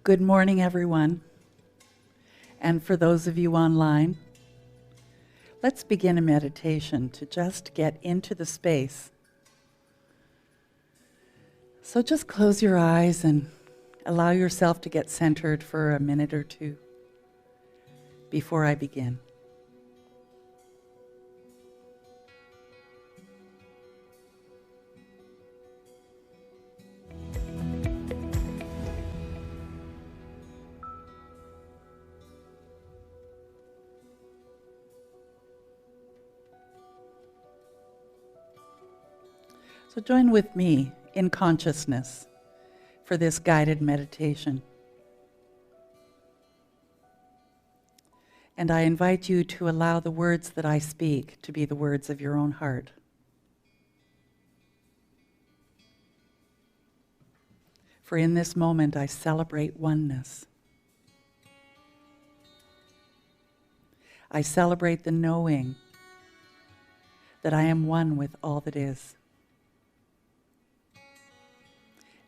Good morning, everyone. And for those of you online, let's begin a meditation to just get into the space. So just close your eyes and allow yourself to get centered for a minute or two before I begin. So join with me in consciousness for this guided meditation. And I invite you to allow the words that I speak to be the words of your own heart. For in this moment I celebrate oneness. I celebrate the knowing that I am one with all that is.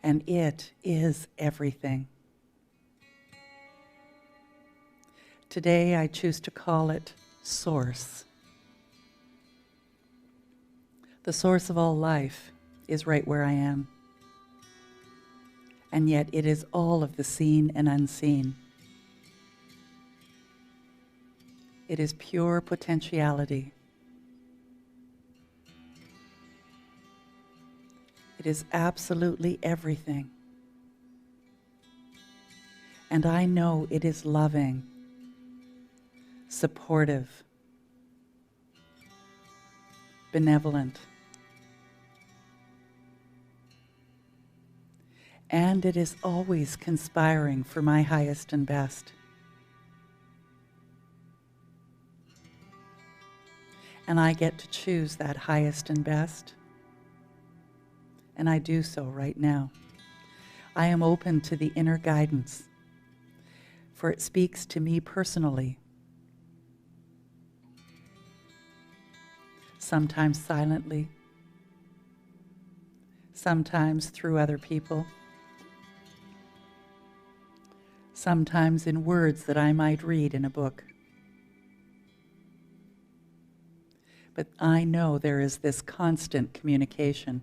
And it is everything. Today I choose to call it Source. The source of all life is right where I am. And yet it is all of the seen and unseen. It is pure potentiality. It is absolutely everything. And I know it is loving, supportive, benevolent. And it is always conspiring for my highest and best. And I get to choose that highest and best. And I do so right now. I am open to the inner guidance, for it speaks to me personally. Sometimes silently, sometimes through other people, sometimes in words that I might read in a book. But I know there is this constant communication.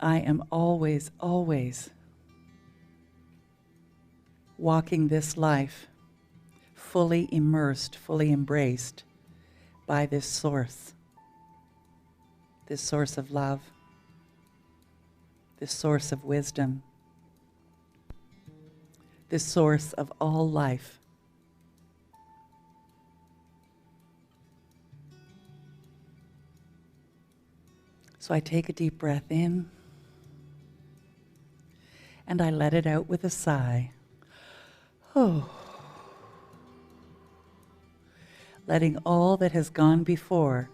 I am always, always walking this life fully immersed, fully embraced by this source of love, this source of wisdom, this source of all life. So I take a deep breath in, and I let it out with a sigh. Oh. Letting all that has gone before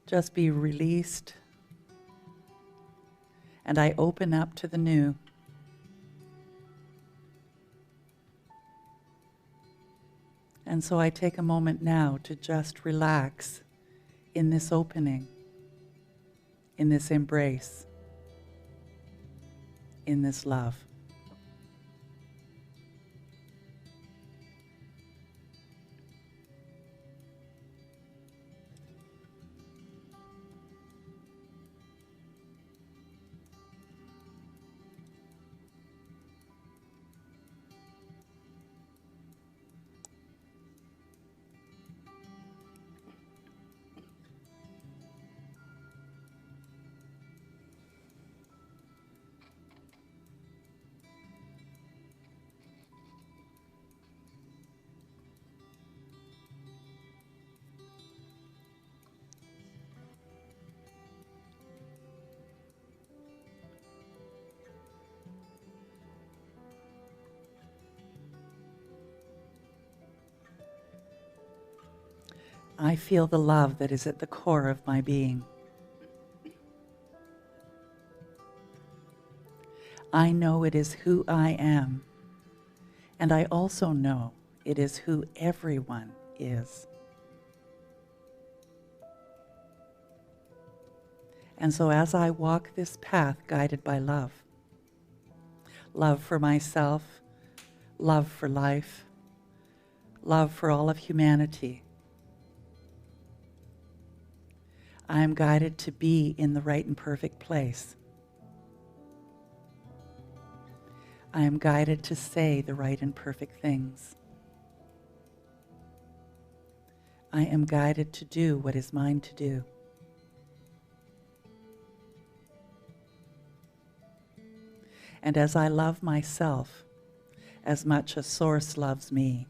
just be released, and I open up to the new. And so I take a moment now to just relax in this opening, in this embrace, in this love. I feel the love that is at the core of my being. I know it is who I am, and I also know it is who everyone is. And so as I walk this path guided by love, love for myself, love for life, love for all of humanity, I am guided to be in the right and perfect place. I am guided to say the right and perfect things. I am guided to do what is mine to do. And as I love myself as much as Source loves me,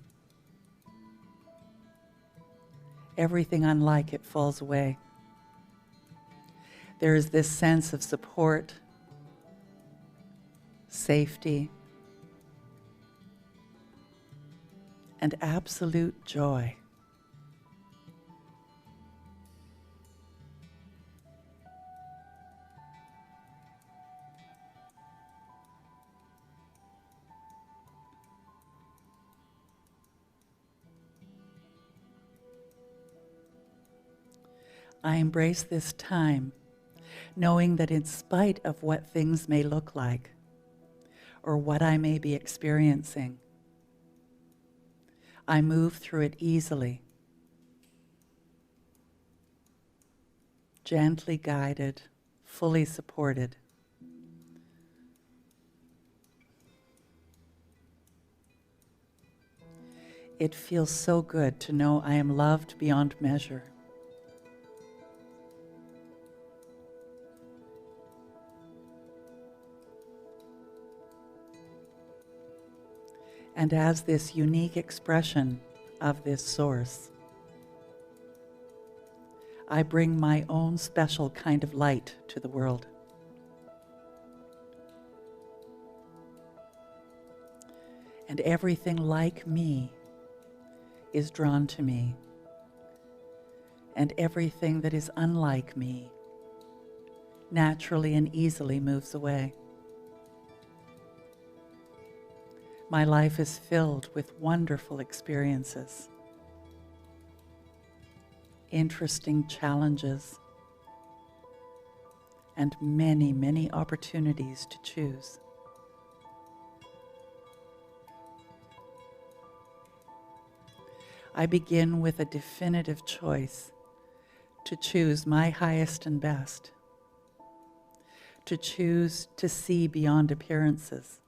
everything unlike it falls away. There is this sense of support, safety, and absolute joy. I embrace this time, knowing that in spite of what things may look like, or what I may be experiencing, I move through it easily, gently guided, fully supported. It feels so good to know I am loved beyond measure. And as this unique expression of this Source, I bring my own special kind of light to the world. And everything like me is drawn to me. And everything that is unlike me naturally and easily moves away. My life is filled with wonderful experiences, interesting challenges, and many, many opportunities to choose. I begin with a definitive choice to choose my highest and best, to choose to see beyond appearances,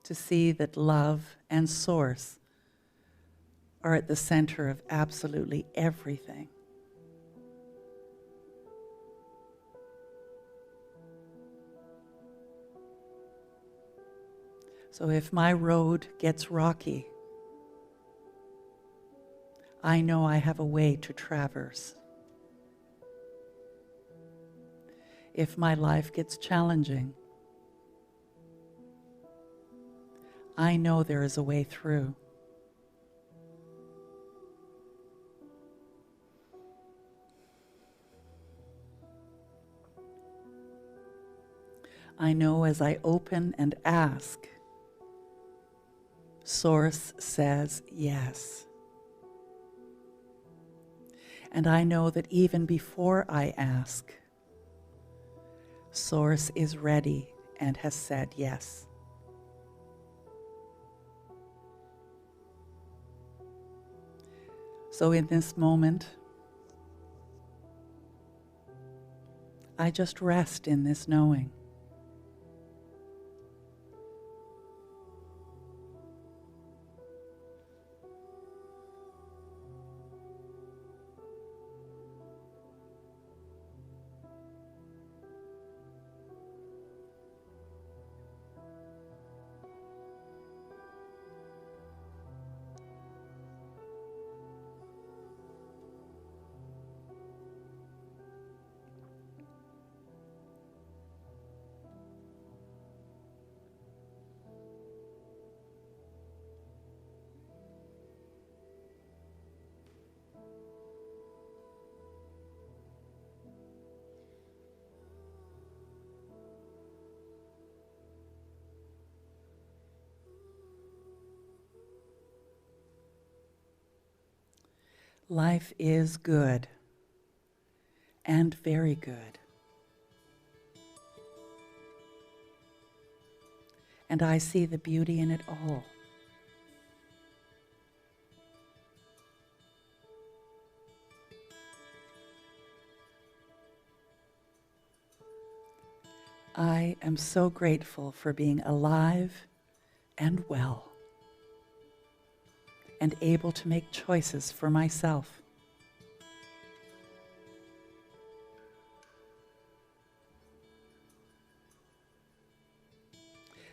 to see that love and Source are at the center of absolutely everything. So if my road gets rocky, I know I have a way to traverse. If my life gets challenging, I know there is a way through. I know as I open and ask, Source says yes. And I know that even before I ask, Source is ready and has said yes. So in this moment, I just rest in this knowing. Life is good, and very good. And I see the beauty in it all. I am so grateful for being alive and well and able to make choices for myself.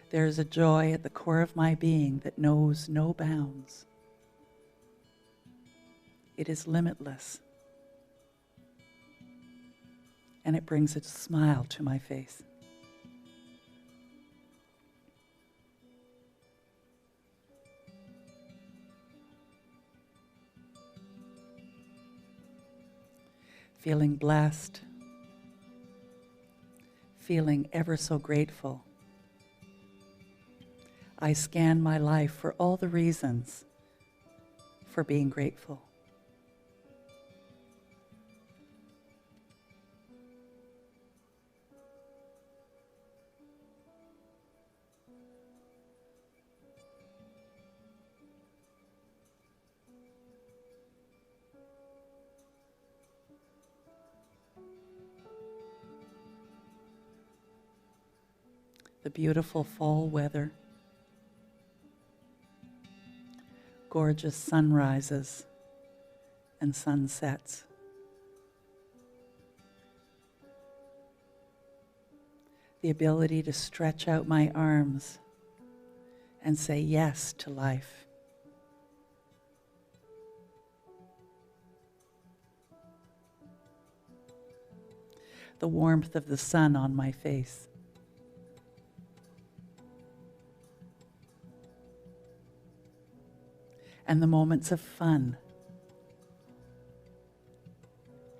There is a joy at the core of my being that knows no bounds. It is limitless, and it brings a smile to my face. Feeling blessed, feeling ever so grateful. I scan my life for all the reasons for being grateful. The beautiful fall weather, gorgeous sunrises and sunsets, the ability to stretch out my arms and say yes to life. The warmth of the sun on my face. And the moments of fun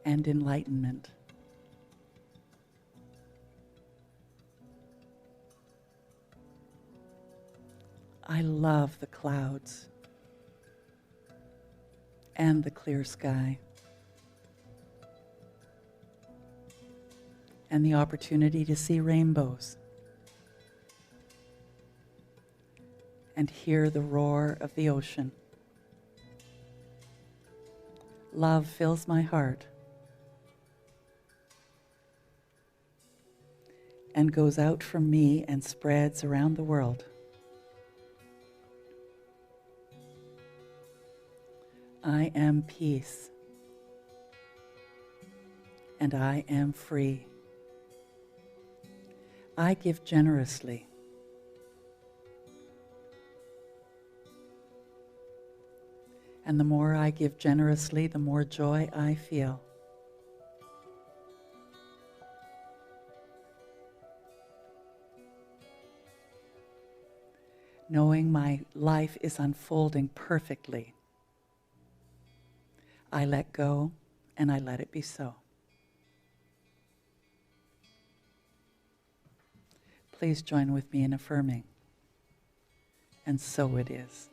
and enlightenment. I love the clouds and the clear sky and the opportunity to see rainbows and hear the roar of the ocean. Love fills my heart and goes out from me and spreads around the world. I am peace, and I am free. I give generously. And the more I give generously, the more joy I feel. Knowing my life is unfolding perfectly, I let go and I let it be so. Please join with me in affirming. And so it is.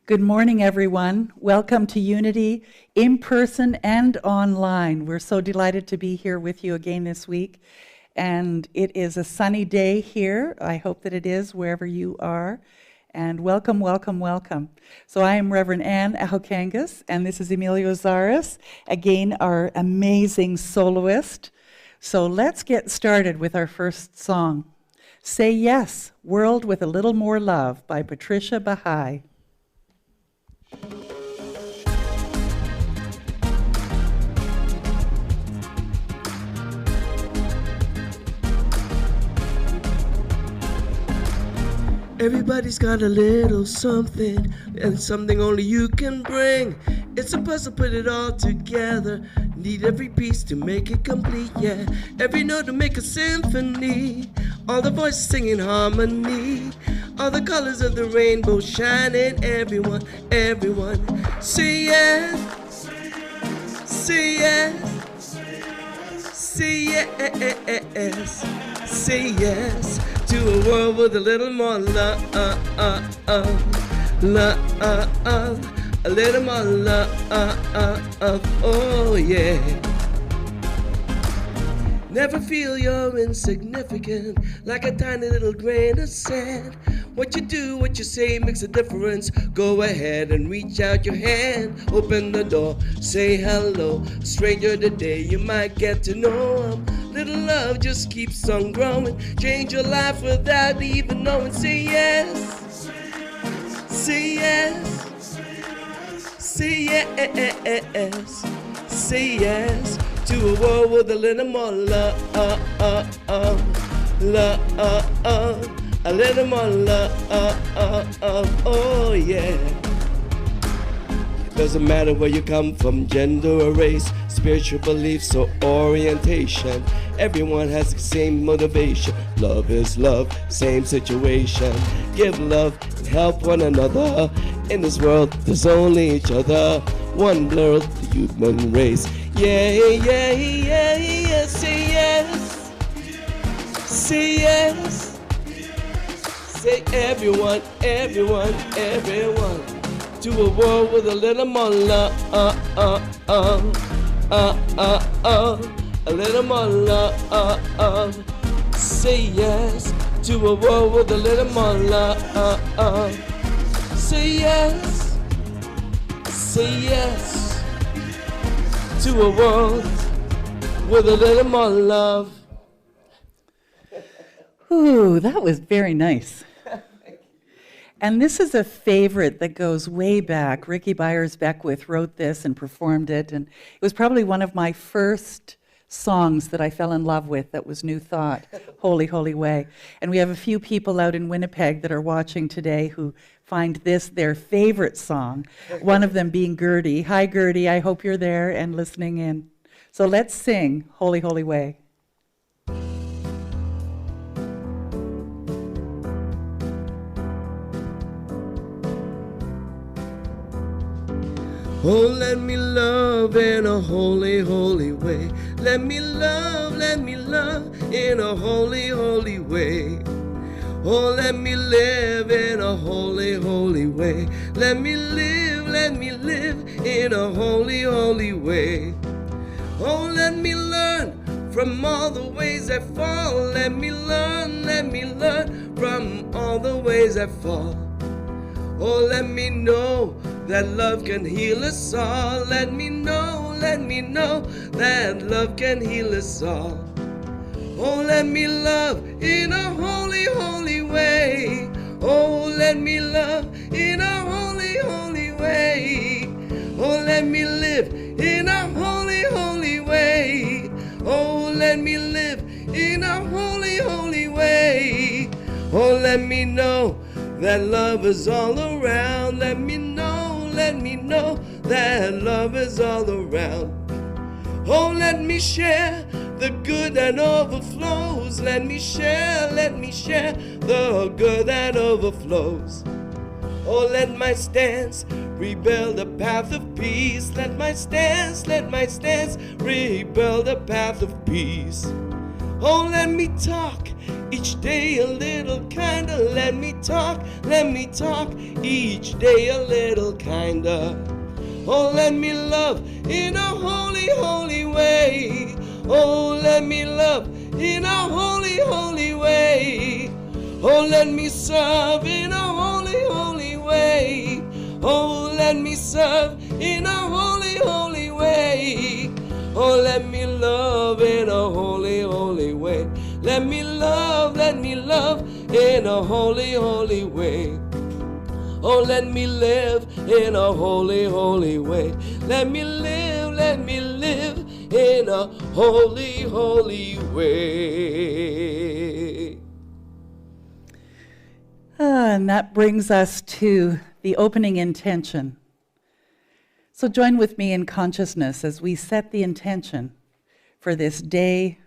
Good morning, everyone. Welcome to Unity, in person and online. We're so delighted to be here with you again this week. And it is a sunny day here. I hope that it is wherever you are. And welcome, welcome, welcome. So I am Reverend Ann Ahokangas, and this is Emilio Zaras, again, our amazing soloist. So let's get started with our first song. Say Yes, World with a Little More Love by Patricia Baha'i. Everybody's got a little something, and something only you can bring. It's a puzzle, put it all together. Need every piece to make it complete, yeah. Every note to make a symphony. All the voices singing harmony. All the colors of the rainbow shining. Everyone, everyone, say yes. Say yes. Say yes. Say yes. To a world with a little more love, a little more love, oh yeah. Never feel you're insignificant, like a tiny little grain of sand. What you do, what you say makes a difference. Go ahead and reach out your hand. Open the door, say hello. A stranger today, you might get to know him. Little love just keeps on growing. Change your life without even knowing. Say yes. Say yes. Say yes. Say yes to a world with a little more love. A little more love. Oh yeah. Doesn't matter where you come from, gender or race, spiritual beliefs or orientation. Everyone has the same motivation. Love is love, same situation. Give love and help one another. In this world, there's only each other. One world, the human race. Yeah, yeah, yeah, yeah. Say yes. Say yes. Say everyone, everyone, everyone. To a world with a little more love, a little more love. Say yes to a world with a little more love. Say yes, say yes to a world with a little more love. Ooh, that was very nice. And this is a favorite that goes way back. Ricky Byers-Beckwith wrote this and performed it, and it was probably one of my first songs that I fell in love with that was New Thought, Holy, Holy Way. And we have a few people out in Winnipeg that are watching today who find this their favorite song, one of them being Gertie. Hi, Gertie, I hope you're there and listening in. So let's sing Holy, Holy Way. Oh, let me love in a holy, holy way. Let me love in a holy, holy way. Oh, let me live in a holy, holy way. Let me live in a holy, holy way. Oh, let me learn from all the ways I fall. Let me learn from all the ways I fall. Oh, let me know that love can heal us all. Let me know that love can heal us all. Oh, let me love in a holy, holy way. Oh, let me love in a holy, holy way. Oh, let me live in a holy, holy way. Oh, let me live in a holy, holy way. Oh, let me know that love is all around. Let me know that love is all around. Oh, let me share the good that overflows. Let me share the good that overflows. Oh, let my stance rebuild a path of peace. Let my stance rebuild a path of peace. Oh, let me talk each day a little kinder. Let me talk each day a little kinder. Oh, let me love in a holy, holy way. Oh, let me love in a holy, holy way. Oh, let me serve in a holy, holy way. Oh, let me serve in a holy, holy way. Oh, let me love in a holy, holy way. Let me love in a holy, holy way. Oh, let me live in a holy, holy way. Let me live in a holy, holy way. And that brings us to the opening intention. So join with me in consciousness as we set the intention for this day,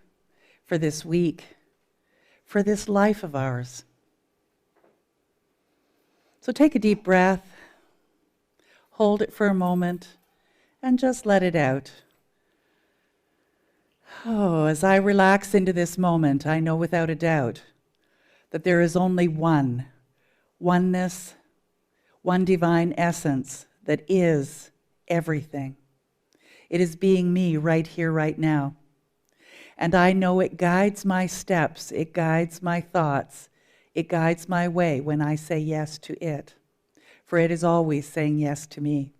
for this week, for this life of ours. So take a deep breath, hold it for a moment, and just let it out. Oh, as I relax into this moment, I know without a doubt that there is only oneness, one divine essence that is everything. It is being me right here, right now. And I know it guides my steps, it guides my thoughts, it guides my way when I say yes to it, for it is always saying yes to me.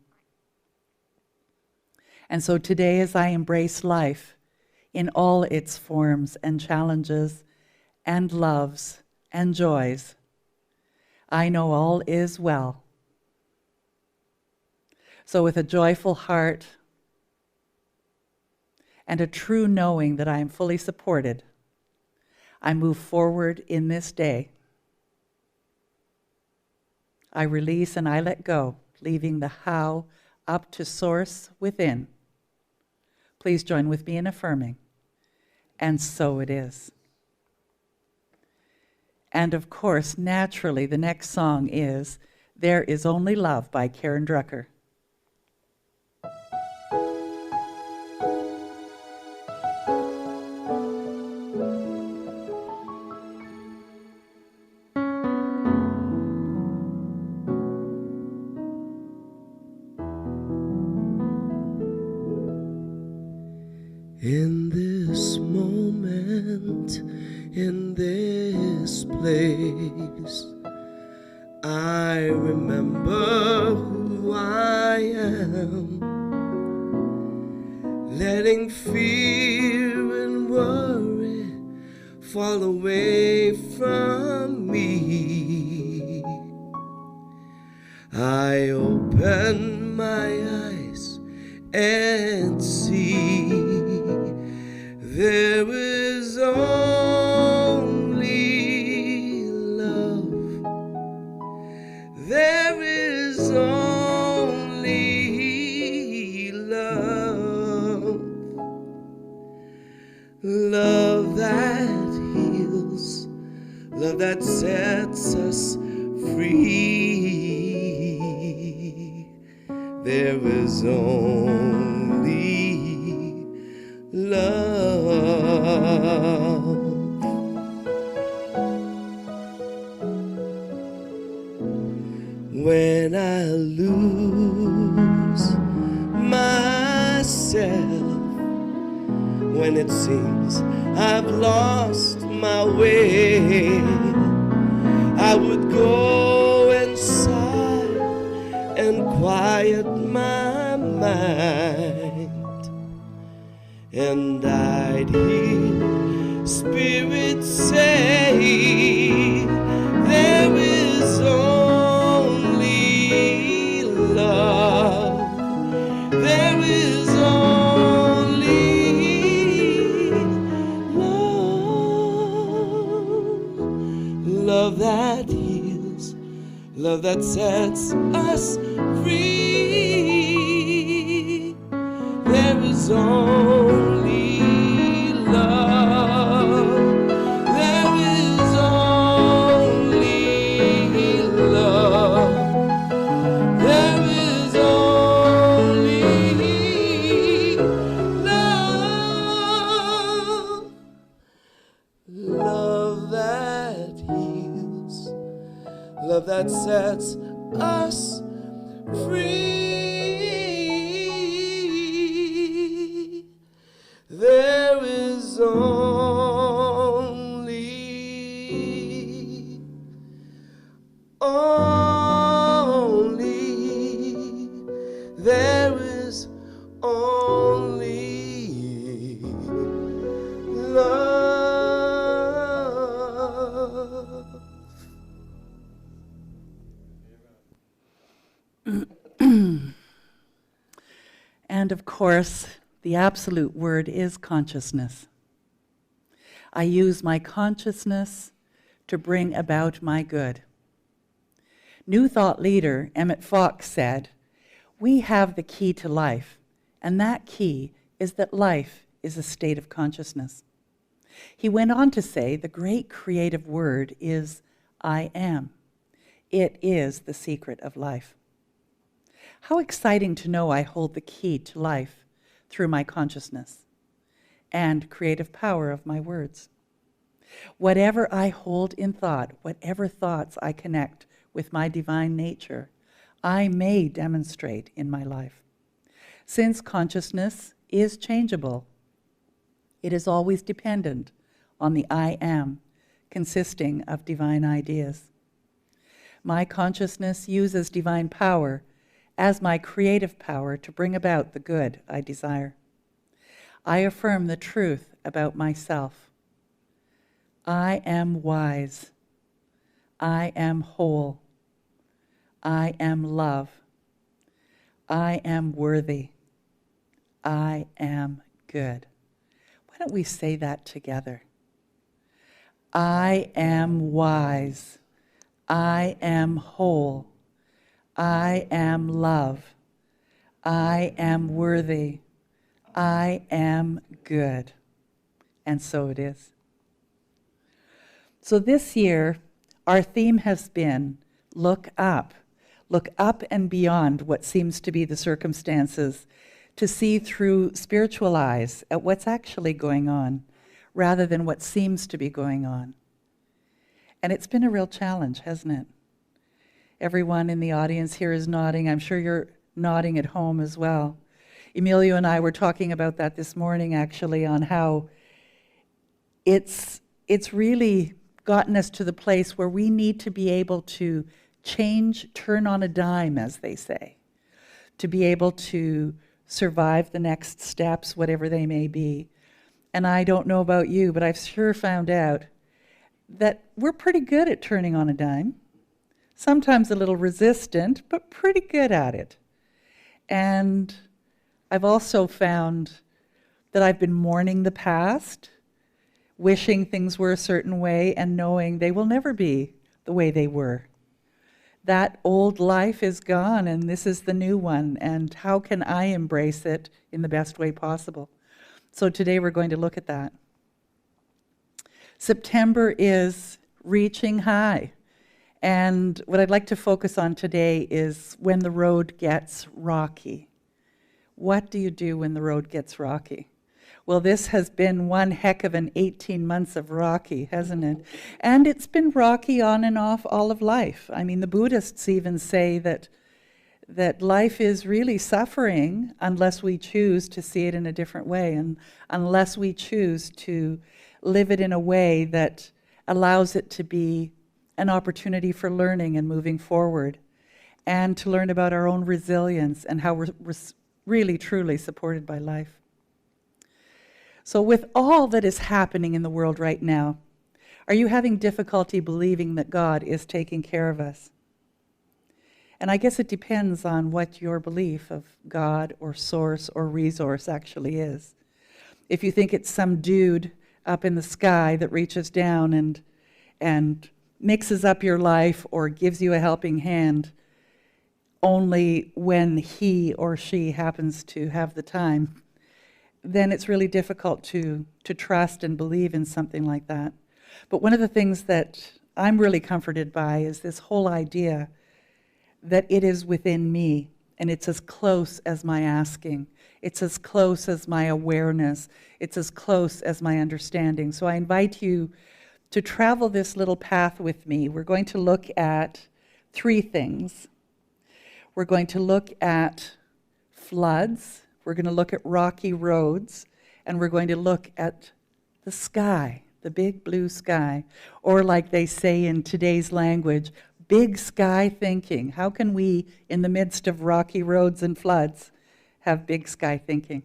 And so today, as I embrace life in all its forms and challenges and loves and joys, I know all is well. So with a joyful heart and a true knowing that I am fully supported, I move forward in this day. I release and I let go, leaving the how up to source within. Please join with me in affirming, and so it is. And of course, naturally, the next song is There Is Only Love by Karen Drucker. In this moment, in this place, I remember who I am, letting fear and worry fall away from me. I open my eyes and see there is only love. There is only love. Love that heals, love that sets us free. There is only love. When I lose myself, when it seems I've lost my way, I would go inside and quiet my mind, and I'd hear spirits say there is only love. There is only love. Love that heals, love that sets us free. There is only love. There is only love. There is only love. Love that heals, love that sets us free. There is only there is only love. And of course, the absolute word is consciousness. I use my consciousness to bring about my good. New Thought leader Emmett Fox said, "We have the key to life, and that key is that life is a state of consciousness." He went on to say, the great creative word is I am. It is the secret of life. How exciting to know I hold the key to life through my consciousness and creative power of my words. Whatever I hold in thought, whatever thoughts I connect with my divine nature, I may demonstrate in my life. Since consciousness is changeable, it is always dependent on the I am, consisting of divine ideas. My consciousness uses divine power as my creative power to bring about the good I desire. I affirm the truth about myself. I am wise. I am whole. I am love. I am worthy. I am good. Why don't we say that together? I am wise. I am whole. I am love. I am worthy. I am good. And so it is. So this year, our theme has been look up. Look up and beyond what seems to be the circumstances, to see through spiritual eyes at what's actually going on, rather than what seems to be going on. And it's been a real challenge, hasn't it? Everyone in the audience here is nodding. I'm sure you're nodding at home as well. Emilio and I were talking about that this morning, actually, on how it's really gotten us to the place where we need to be able to change, turn on a dime, as they say, to be able to survive the next steps, whatever they may be. And I don't know about you, but I've sure found out that we're pretty good at turning on a dime. sometimes a little resistant, but pretty good at it. And I've also found that I've been mourning the past, wishing things were a certain way, and knowing they will never be the way they were. That old life is gone, and this is the new one, and how can I embrace it in the best way possible? So today we're going to look at that. September is reaching high, and what I'd like to focus on today is when the road gets rocky. What do you do when the road gets rocky? Well, this has been one heck of an 18 months of rocky, hasn't it? And it's been rocky on and off all of life. I mean, the Buddhists even say that life is really suffering unless we choose to see it in a different way, and unless we choose to live it in a way that allows it to be an opportunity for learning and moving forward, and to learn about our own resilience and how we're really, truly supported by life. So with all that is happening in the world right now, are you having difficulty believing that God is taking care of us? And I guess it depends on what your belief of God or source or resource actually is. If you think it's some dude up in the sky that reaches down and mixes up your life or gives you a helping hand only when he or she happens to have the time, then it's really difficult to trust and believe in something like that. But one of the things that I'm really comforted by is this whole idea that it is within me, and it's as close as my asking. It's as close as my awareness. It's as close as my understanding. So I invite you to travel this little path with me. We're going to look at three things. We're going to look at floods, we're going to look at rocky roads, and we're going to look at the sky, the big blue sky, or like they say in today's language, big sky thinking. How can we, in the midst of rocky roads and floods, have big sky thinking?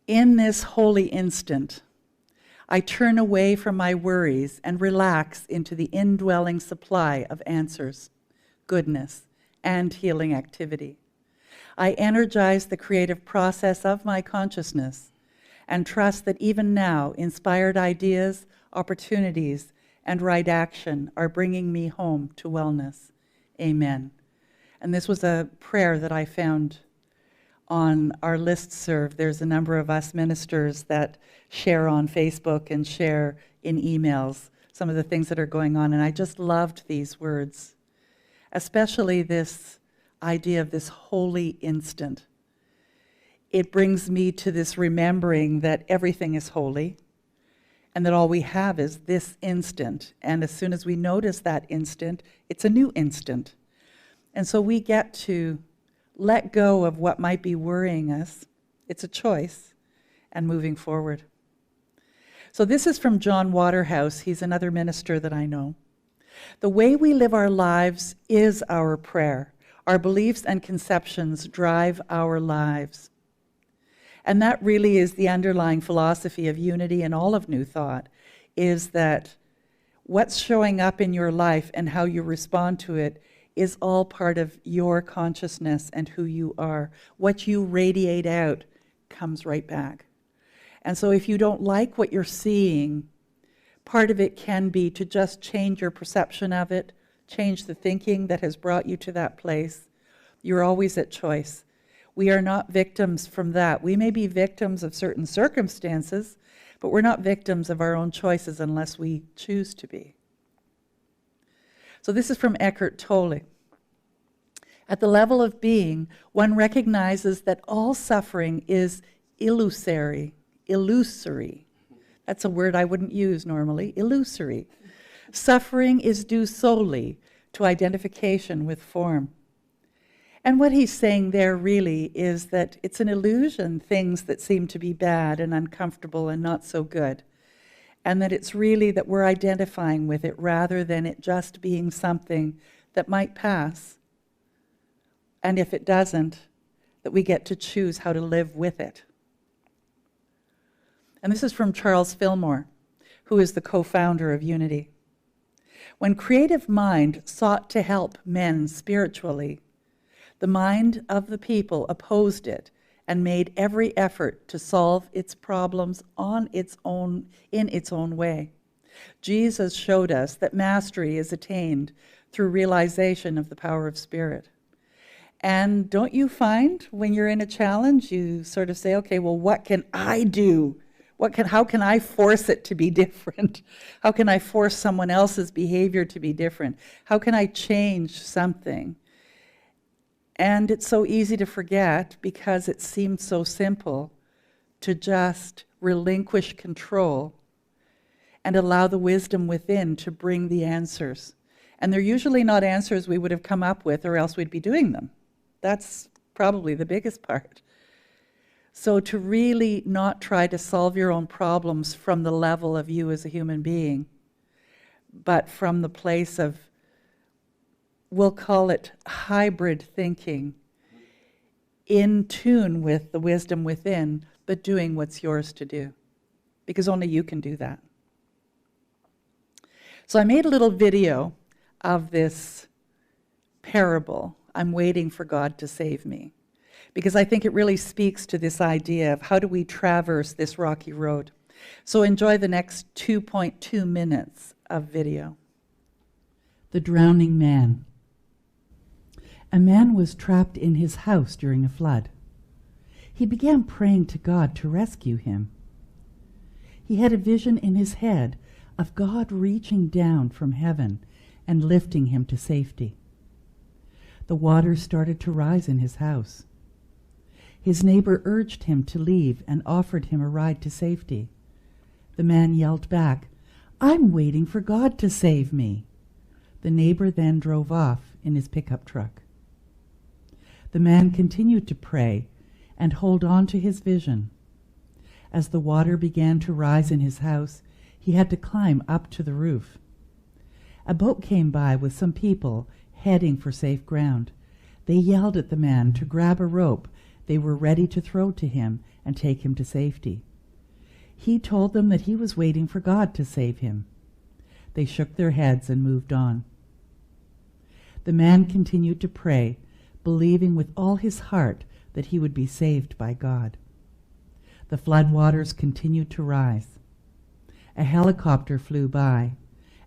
In this holy instant, I turn away from my worries and relax into the indwelling supply of answers, goodness, and healing activity. I energize the creative process of my consciousness and trust that even now, inspired ideas, opportunities, and right action are bringing me home to wellness. Amen. And this was a prayer that I found on our listserv. There's a number of us ministers that share on Facebook and share in emails some of the things that are going on, and I just loved these words, especially this idea of this holy instant. It brings me to this remembering that everything is holy and that all we have is this instant, and as soon as we notice that instant, it's a new instant. And so we get to let go of what might be worrying us. It's a choice, and moving forward. So this is from John Waterhouse. He's another minister that I know. The way we live our lives is our prayer. Our beliefs and conceptions drive our lives. And that really is the underlying philosophy of unity and all of New Thought, is that what's showing up in your life and how you respond to it is all part of your consciousness and who you are. What you radiate out comes right back. And so if you don't like what you're seeing, part of it can be to just change your perception of it, change the thinking that has brought you to that place. You're always at choice. We are not victims from that. We may be victims of certain circumstances, but we're not victims of our own choices unless we choose to be. So this is from Eckhart Tolle. At the level of being, one recognizes that all suffering is illusory. That's a word I wouldn't use normally, illusory. Suffering is due solely to identification with form. And what he's saying there really is that it's an illusion, things that seem to be bad and uncomfortable and not so good. And that it's really that we're identifying with it rather than it just being something that might pass. And if it doesn't, that we get to choose how to live with it. And this is from Charles Fillmore, who is the co-founder of Unity. When creative mind sought to help men spiritually, the mind of the people opposed it and made every effort to solve its problems in its own way. Jesus showed us that mastery is attained through realization of the power of spirit. And don't you find when you're in a challenge, you sort of say, okay, well, what can I do? How can I force it to be different? How can I force someone else's behavior to be different? How can I change something? And it's so easy to forget, because it seems so simple, to just relinquish control and allow the wisdom within to bring the answers. And they're usually not answers we would have come up with, or else we'd be doing them. That's probably the biggest part. So to really not try to solve your own problems from the level of you as a human being, but from the place of, we'll call it hybrid thinking, in tune with the wisdom within, but doing what's yours to do, because only you can do that. So I made a little video of this parable, I'm waiting for God to save me, because I think it really speaks to this idea of how do we traverse this rocky road. So enjoy the next 2.2 minutes of video. The drowning man. A man was trapped in his house during a flood. He began praying to God to rescue him. He had a vision in his head of God reaching down from heaven and lifting him to safety. The water started to rise in his house. His neighbor urged him to leave and offered him a ride to safety. The man yelled back, "I'm waiting for God to save me." The neighbor then drove off in his pickup truck. The man continued to pray and hold on to his vision. As the water began to rise in his house, he had to climb up to the roof. A boat came by with some people heading for safe ground. They yelled at the man to grab a rope they were ready to throw to him and take him to safety. He told them that he was waiting for God to save him. They shook their heads and moved on. The man continued to pray, believing with all his heart that he would be saved by God. The flood waters continued to rise. A helicopter flew by,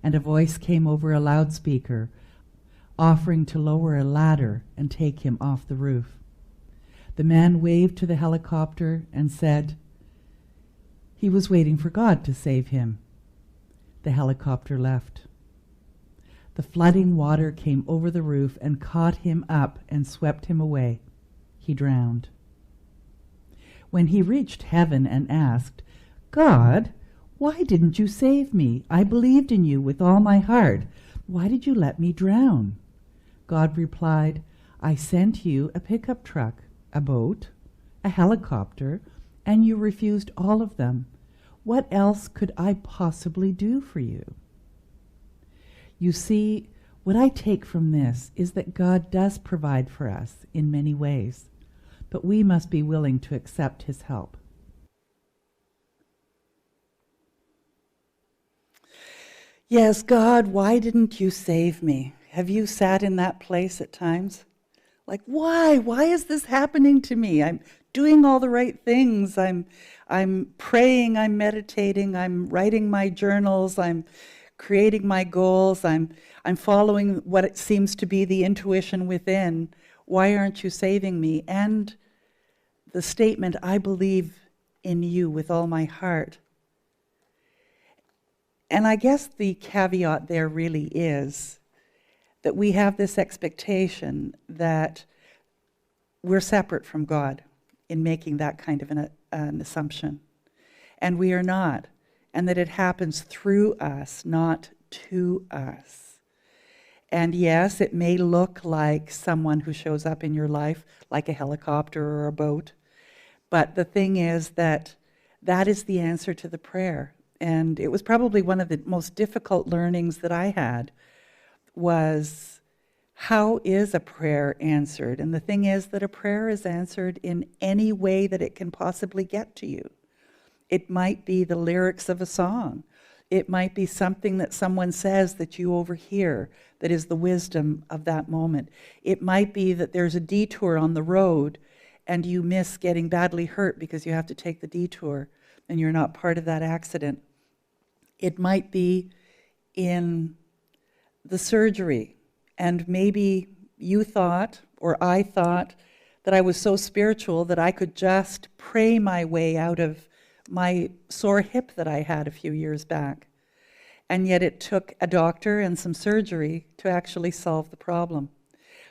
and a voice came over a loudspeaker, offering to lower a ladder and take him off the roof. The man waved to the helicopter and said he was waiting for God to save him. The helicopter left. The flooding water came over the roof and caught him up and swept him away. He drowned. When he reached heaven and asked, "God, why didn't you save me? I believed in you with all my heart. Why did you let me drown?" God replied, "I sent you a pickup truck, a boat, a helicopter, and you refused all of them. What else could I possibly do for you?" You see, what I take from this is that God does provide for us in many ways, but we must be willing to accept his help. Yes, God, why didn't you save me? Have you sat in that place at times? Like, why? Why is this happening to me? I'm doing all the right things. I'm praying, I'm meditating, I'm writing my journals, I'm creating my goals, I'm following what it seems to be the intuition within. Why aren't you saving me? And the statement, "I believe in you with all my heart." And I guess the caveat there really is that we have this expectation that we're separate from God in making that kind of an assumption. And we are not. And that it happens through us, not to us. And yes, it may look like someone who shows up in your life, like a helicopter or a boat. But the thing is that that is the answer to the prayer. And it was probably one of the most difficult learnings that I had, was how is a prayer answered? And the thing is that a prayer is answered in any way that it can possibly get to you. It might be the lyrics of a song. It might be something that someone says that you overhear that is the wisdom of that moment. It might be that there's a detour on the road and you miss getting badly hurt because you have to take the detour and you're not part of that accident. It might be in the surgery, and maybe you thought, or I thought, that I was so spiritual that I could just pray my way out of my sore hip that I had a few years back. And yet it took a doctor and some surgery to actually solve the problem.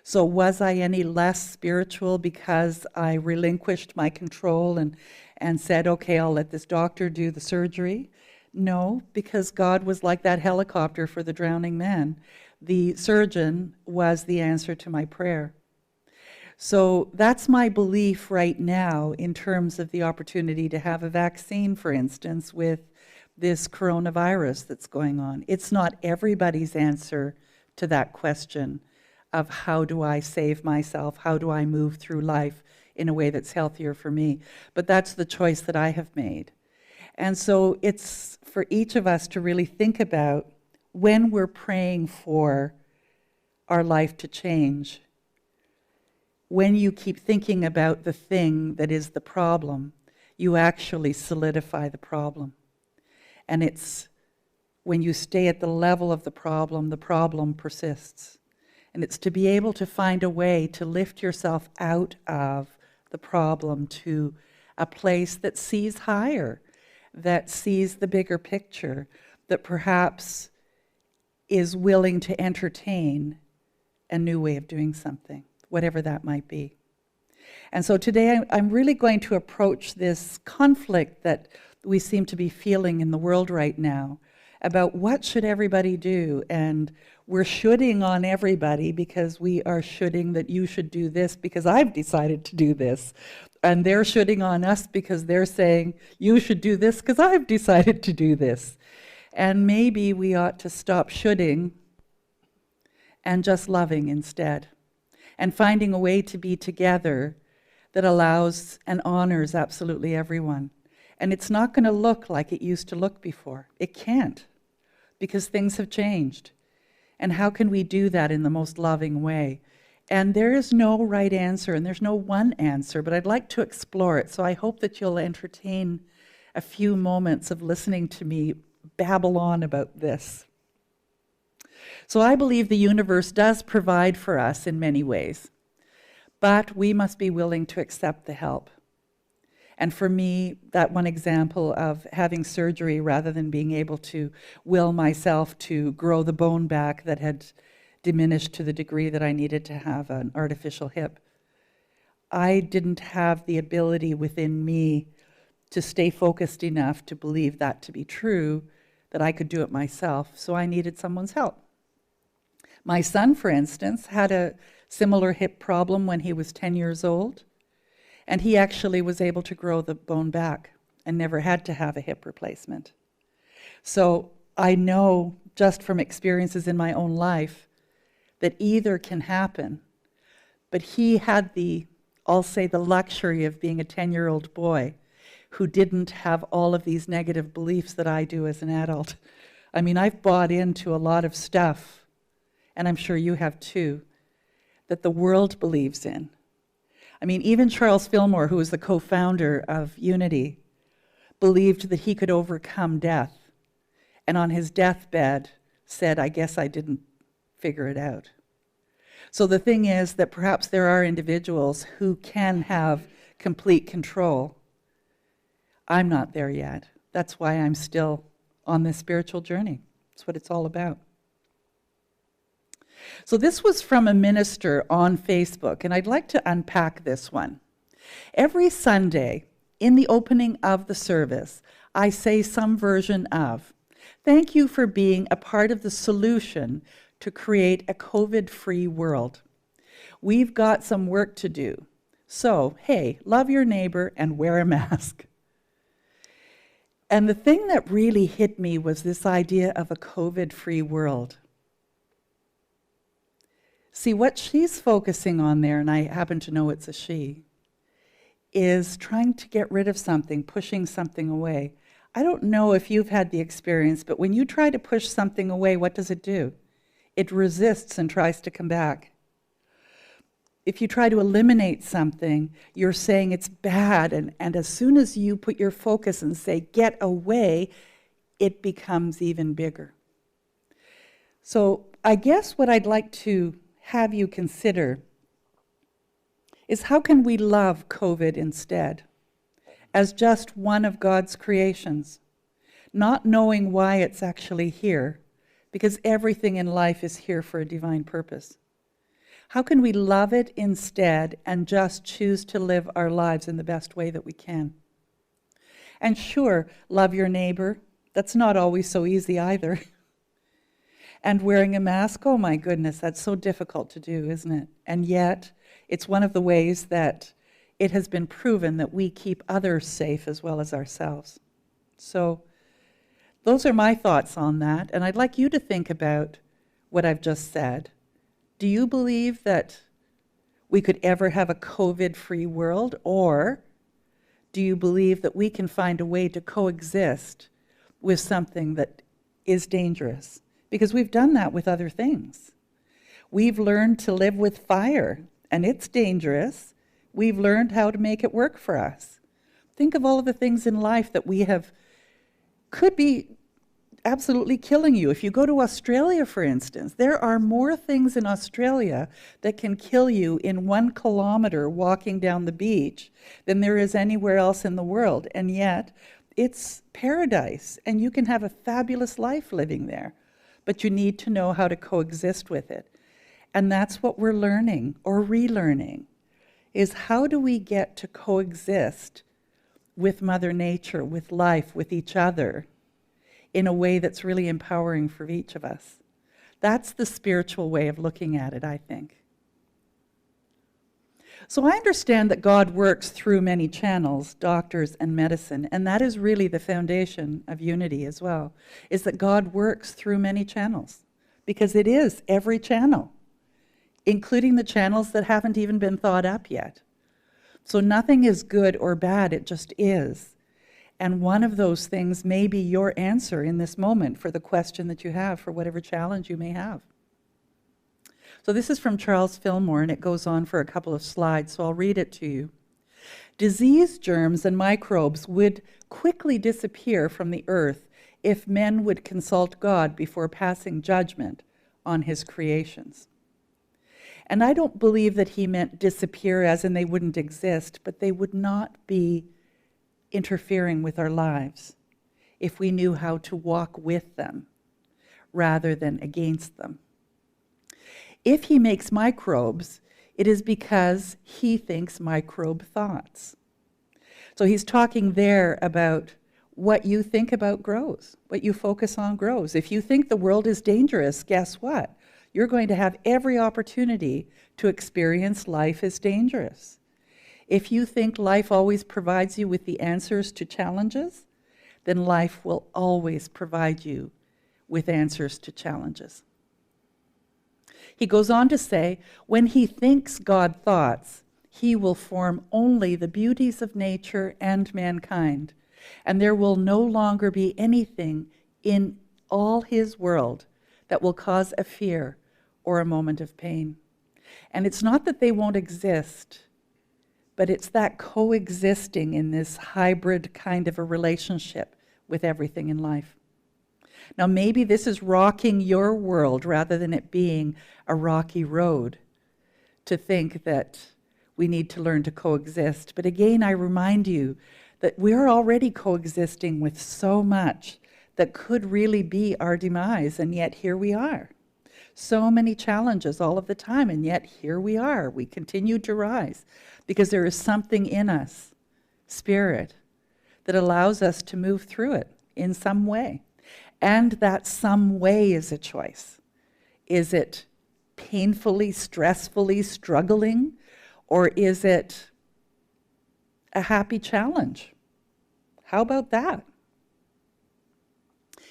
So was I any less spiritual because I relinquished my control and said, okay, I'll let this doctor do the surgery? No, because God was like that helicopter for the drowning man. The surgeon was the answer to my prayer. So that's my belief right now in terms of the opportunity to have a vaccine, for instance, with this coronavirus that's going on. It's not everybody's answer to that question of how do I save myself, how do I move through life in a way that's healthier for me. But that's the choice that I have made. And so it's for each of us to really think about when we're praying for our life to change, when you keep thinking about the thing that is the problem, you actually solidify the problem. And it's when you stay at the level of the problem persists. And it's to be able to find a way to lift yourself out of the problem to a place that sees higher, that sees the bigger picture, that perhaps is willing to entertain a new way of doing something, whatever that might be. And so today I'm really going to approach this conflict that we seem to be feeling in the world right now about what should everybody do. And we're shoulding on everybody because we are shoulding that you should do this because I've decided to do this. And they're shoulding on us because they're saying you should do this because I've decided to do this. And maybe we ought to stop shoulding and just loving instead, and finding a way to be together that allows and honors absolutely everyone. And it's not going to look like it used to look before. It can't, because things have changed. And how can we do that in the most loving way? And there is no right answer, and there's no one answer, but I'd like to explore it. So I hope that you'll entertain a few moments of listening to me babble on about this. So I believe the universe does provide for us in many ways, but we must be willing to accept the help. And for me, that one example of having surgery rather than being able to will myself to grow the bone back that had diminished to the degree that I needed to have an artificial hip, I didn't have the ability within me to stay focused enough to believe that to be true, that I could do it myself, so I needed someone's help. My son, for instance, had a similar hip problem when he was 10 years old, and he actually was able to grow the bone back and never had to have a hip replacement. So I know just from experiences in my own life that either can happen, but he had I'll say the luxury of being a 10-year-old boy who didn't have all of these negative beliefs that I do as an adult. I mean, I've bought into a lot of stuff, and I'm sure you have too, that the world believes in. I mean, even Charles Fillmore, who was the co-founder of Unity, believed that he could overcome death, and on his deathbed said, I guess I didn't figure it out. So the thing is that perhaps there are individuals who can have complete control. I'm not there yet. That's why I'm still on this spiritual journey. That's what it's all about. So this was from a minister on Facebook, and I'd like to unpack this one. Every Sunday, in the opening of the service, I say some version of, thank you for being a part of the solution to create a COVID-free world. We've got some work to do. So, hey, love your neighbor and wear a mask. And the thing that really hit me was this idea of a COVID-free world. See, what she's focusing on there, and I happen to know it's a she, is trying to get rid of something, pushing something away. I don't know if you've had the experience, but when you try to push something away, what does it do? It resists and tries to come back. If you try to eliminate something, you're saying it's bad, and as soon as you put your focus and say, get away, it becomes even bigger. So I guess what I'd like to have you consider is how can we love COVID instead, as just one of God's creations, not knowing why it's actually here, because everything in life is here for a divine purpose. How can we love it instead and just choose to live our lives in the best way that we can? And sure, love your neighbor. That's not always so easy either. And wearing a mask, oh my goodness, that's so difficult to do, isn't it? And yet, it's one of the ways that it has been proven that we keep others safe as well as ourselves. So those are my thoughts on that, and I'd like you to think about what I've just said. Do you believe that we could ever have a COVID-free world, or do you believe that we can find a way to coexist with something that is dangerous? Because we've done that with other things. We've learned to live with fire, and it's dangerous. We've learned how to make it work for us. Think of all of the things in life that could be absolutely killing you. If you go to Australia, for instance, there are more things in Australia that can kill you in 1 kilometer walking down the beach than there is anywhere else in the world. And yet, it's paradise, and you can have a fabulous life living there. But you need to know how to coexist with it. And that's what we're learning, or relearning, is how do we get to coexist with Mother Nature, with life, with each other, in a way that's really empowering for each of us. That's the spiritual way of looking at it, I think. So I understand that God works through many channels, doctors and medicine, and that is really the foundation of unity as well, is that God works through many channels, because it is every channel, including the channels that haven't even been thought up yet. So nothing is good or bad, it just is. And one of those things may be your answer in this moment for the question that you have, for whatever challenge you may have. So this is from Charles Fillmore, and it goes on for a couple of slides, so I'll read it to you. Disease germs and microbes would quickly disappear from the earth if men would consult God before passing judgment on his creations. And I don't believe that he meant disappear as in they wouldn't exist, but they would not be interfering with our lives if we knew how to walk with them rather than against them. If he makes microbes, it is because he thinks microbe thoughts. So he's talking there about what you think about grows, what you focus on grows. If you think the world is dangerous, guess what? You're going to have every opportunity to experience life as dangerous. If you think life always provides you with the answers to challenges, then life will always provide you with answers to challenges. He goes on to say, when he thinks God thoughts, he will form only the beauties of nature and mankind, and there will no longer be anything in all his world that will cause a fear or a moment of pain. And it's not that they won't exist, but it's that coexisting in this hybrid kind of a relationship with everything in life. Now, maybe this is rocking your world rather than it being a rocky road, to think that we need to learn to coexist. But again, I remind you that we're already coexisting with so much that could really be our demise, and yet here we are. So many challenges all of the time, and yet here we are. We continue to rise because there is something in us, spirit, that allows us to move through it in some way. And that some way is a choice. Is it painfully, stressfully struggling, or is it a happy challenge? How about that?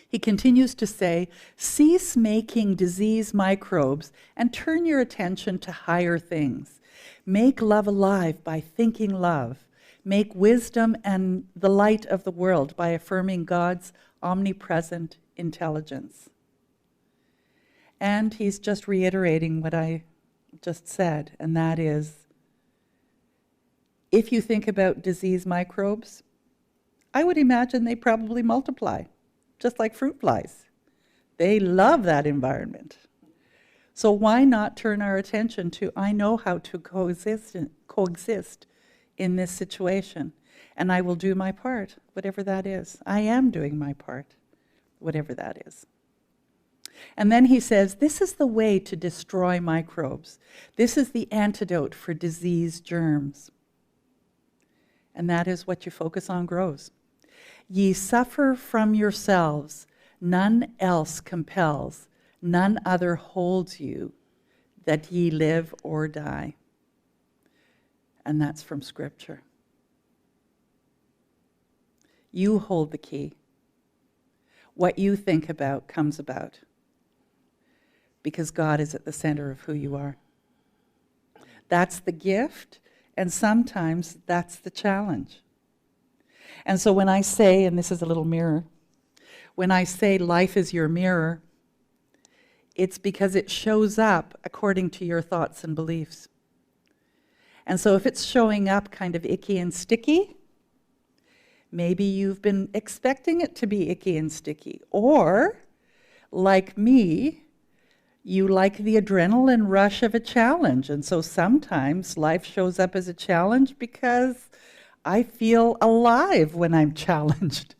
He continues to say, cease making disease microbes and turn your attention to higher things. Make love alive by thinking love. Make wisdom and the light of the world by affirming God's omnipresent intelligence. And he's just reiterating what I just said, and that is, if you think about disease microbes, I would imagine they probably multiply, just like fruit flies. They love that environment. So why not turn our attention to, I know how to coexist in this situation, and I will do my part, whatever that is. I am doing my part, whatever that is. And then he says, this is the way to destroy microbes. This is the antidote for disease germs. And that is what you focus on grows. Ye suffer from yourselves, none else compels, none other holds you, that ye live or die. And that's from Scripture. You hold the key. What you think about comes about, because God is at the center of who you are. That's the gift, and sometimes that's the challenge. And so when I say, and this is a little mirror, when I say life is your mirror, it's because it shows up according to your thoughts and beliefs. And so if it's showing up kind of icky and sticky, maybe you've been expecting it to be icky and sticky. Or, like me, you like the adrenaline rush of a challenge. And so sometimes life shows up as a challenge because I feel alive when I'm challenged.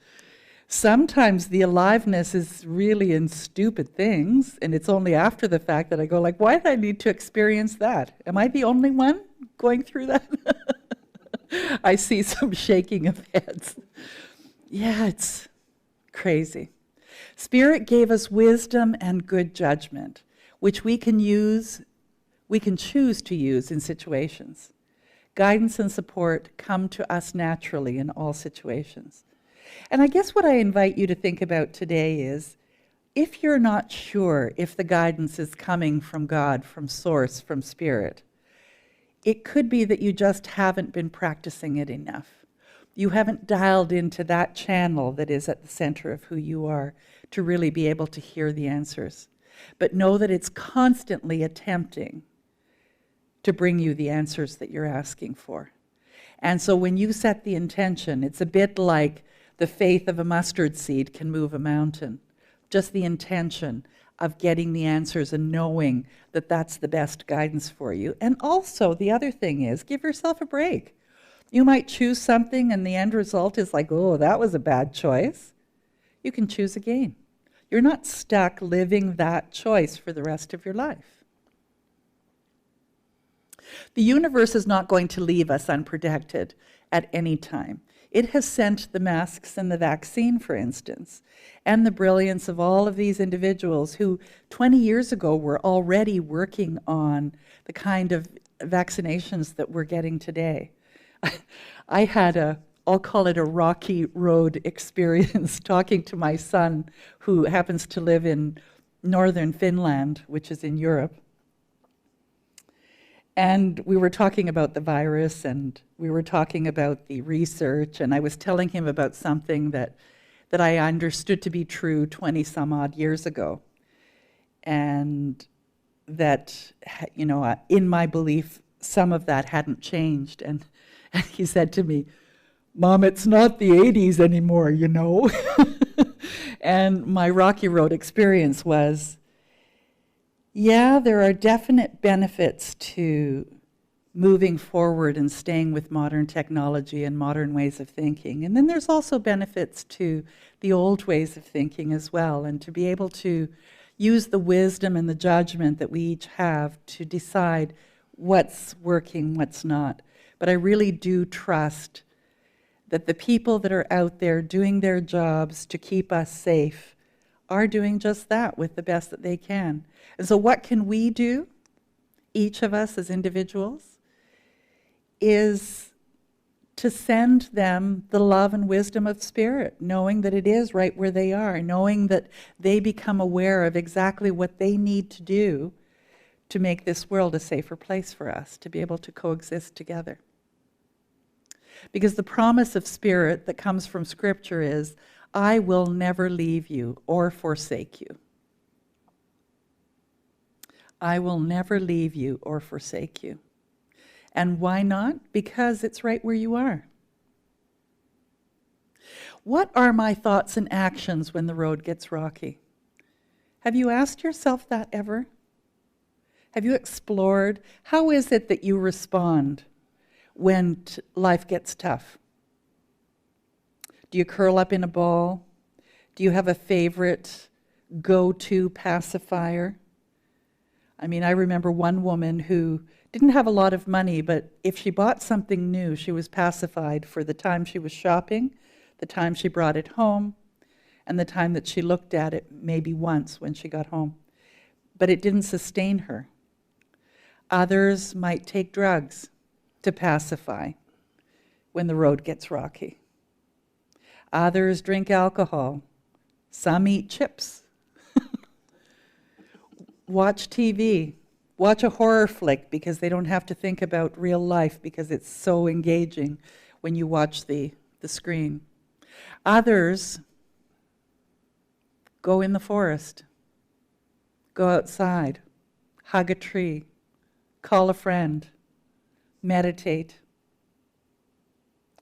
Sometimes the aliveness is really in stupid things, and it's only after the fact that I go like, why did I need to experience that? Am I the only one going through that? I see some shaking of heads. Yeah, it's crazy. Spirit gave us wisdom and good judgment, which we can choose to use in situations. Guidance and support come to us naturally in all situations. And I guess what I invite you to think about today is, if you're not sure if the guidance is coming from God, from Source, from Spirit, it could be that you just haven't been practicing it enough. You haven't dialed into that channel that is at the center of who you are to really be able to hear the answers. But know that it's constantly attempting to bring you the answers that you're asking for. And so when you set the intention, it's a bit like the faith of a mustard seed can move a mountain. Just the intention of getting the answers and knowing that that's the best guidance for you. And also, the other thing is, give yourself a break. You might choose something and the end result is like, oh, that was a bad choice. You can choose again. You're not stuck living that choice for the rest of your life. The universe is not going to leave us unprotected at any time. It has sent the masks and the vaccine, for instance, and the brilliance of all of these individuals who 20 years ago were already working on the kind of vaccinations that we're getting today. I had I'll call it a rocky road experience talking to my son, who happens to live in northern Finland, which is in Europe. And we were talking about the virus, and we were talking about the research, and I was telling him about something that I understood to be true 20 some odd years ago. And that, you know, in my belief, some of that hadn't changed. And he said to me, Mom, it's not the 80s anymore, you know. And my rocky road experience was, yeah, there are definite benefits to moving forward and staying with modern technology and modern ways of thinking. And then there's also benefits to the old ways of thinking as well, and to be able to use the wisdom and the judgment that we each have to decide what's working, what's not. But I really do trust that the people that are out there doing their jobs to keep us safe are doing just that with the best that they can. And so what can we do, each of us as individuals, is to send them the love and wisdom of Spirit, knowing that it is right where they are, knowing that they become aware of exactly what they need to do to make this world a safer place for us, to be able to coexist together. Because the promise of Spirit that comes from Scripture is, I will never leave you or forsake you. I will never leave you or forsake you. And why not? Because it's right where you are. What are my thoughts and actions when the road gets rocky? Have you asked yourself that ever? Have you explored how is it that you respond when life gets tough? Do you curl up in a ball? Do you have a favorite go-to pacifier? I mean, I remember one woman who didn't have a lot of money, but if she bought something new, she was pacified for the time she was shopping, the time she brought it home, and the time that she looked at it maybe once when she got home. But it didn't sustain her. Others might take drugs to pacify when the road gets rocky. Others drink alcohol. Some eat chips. Watch TV. Watch a horror flick because they don't have to think about real life because it's so engaging when you watch the screen. Others go in the forest, go outside, hug a tree, call a friend, meditate.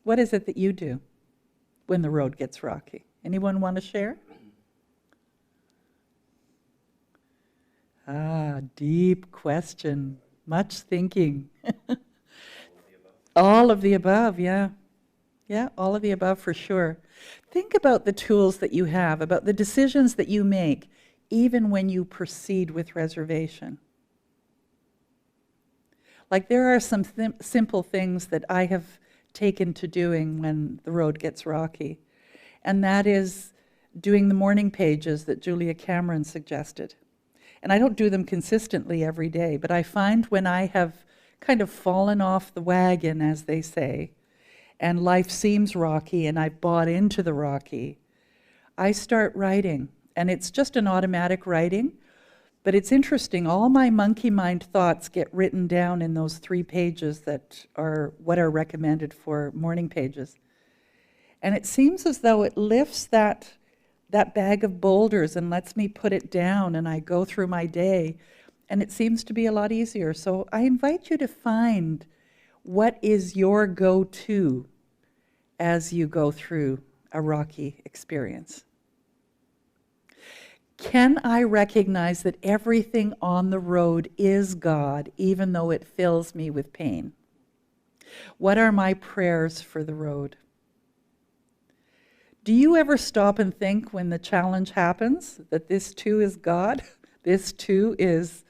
What is it that you do when the road gets rocky? Anyone want to share? Deep question. Much thinking. All of the above, yeah. Yeah, all of the above for sure. Think about the tools that you have, about the decisions that you make, even when you proceed with reservation. Like there are some simple things that I have taken to doing when the road gets rocky, and that is doing the morning pages that Julia Cameron suggested. And I don't do them consistently every day, but I find when I have kind of fallen off the wagon, as they say, and life seems rocky and I've bought into the rocky, I start writing. And it's just an automatic writing, but it's interesting. All my monkey mind thoughts get written down in those 3 pages that are what are recommended for morning pages. And it seems as though it lifts that bag of boulders and lets me put it down, and I go through my day, and it seems to be a lot easier. So I invite you to find what is your go-to as you go through a rocky experience. Can I recognize that everything on the road is God, even though it fills me with pain? What are my prayers for the road? Do you ever stop and think when the challenge happens that this too is God? This too is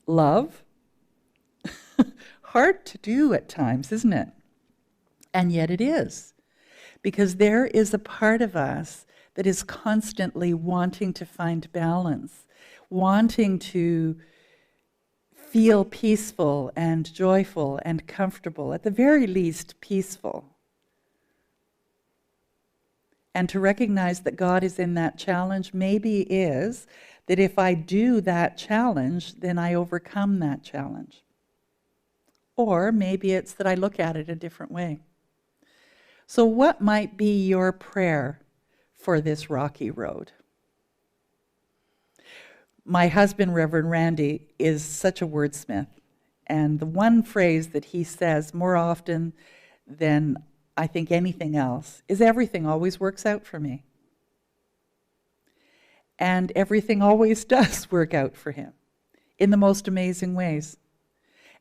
love? Hard to do at times, isn't it? And yet it is. Because there is a part of us that is constantly wanting to find balance, wanting to feel peaceful and joyful and comfortable, at the very least peaceful. And to recognize that God is in that challenge maybe is that if I do that challenge, then I overcome that challenge. Or maybe it's that I look at it a different way. So what might be your prayer for this rocky road? My husband, Reverend Randy, is such a wordsmith. And the one phrase that he says more often than I think anything else is everything always works out for me. And everything always does work out for him in the most amazing ways.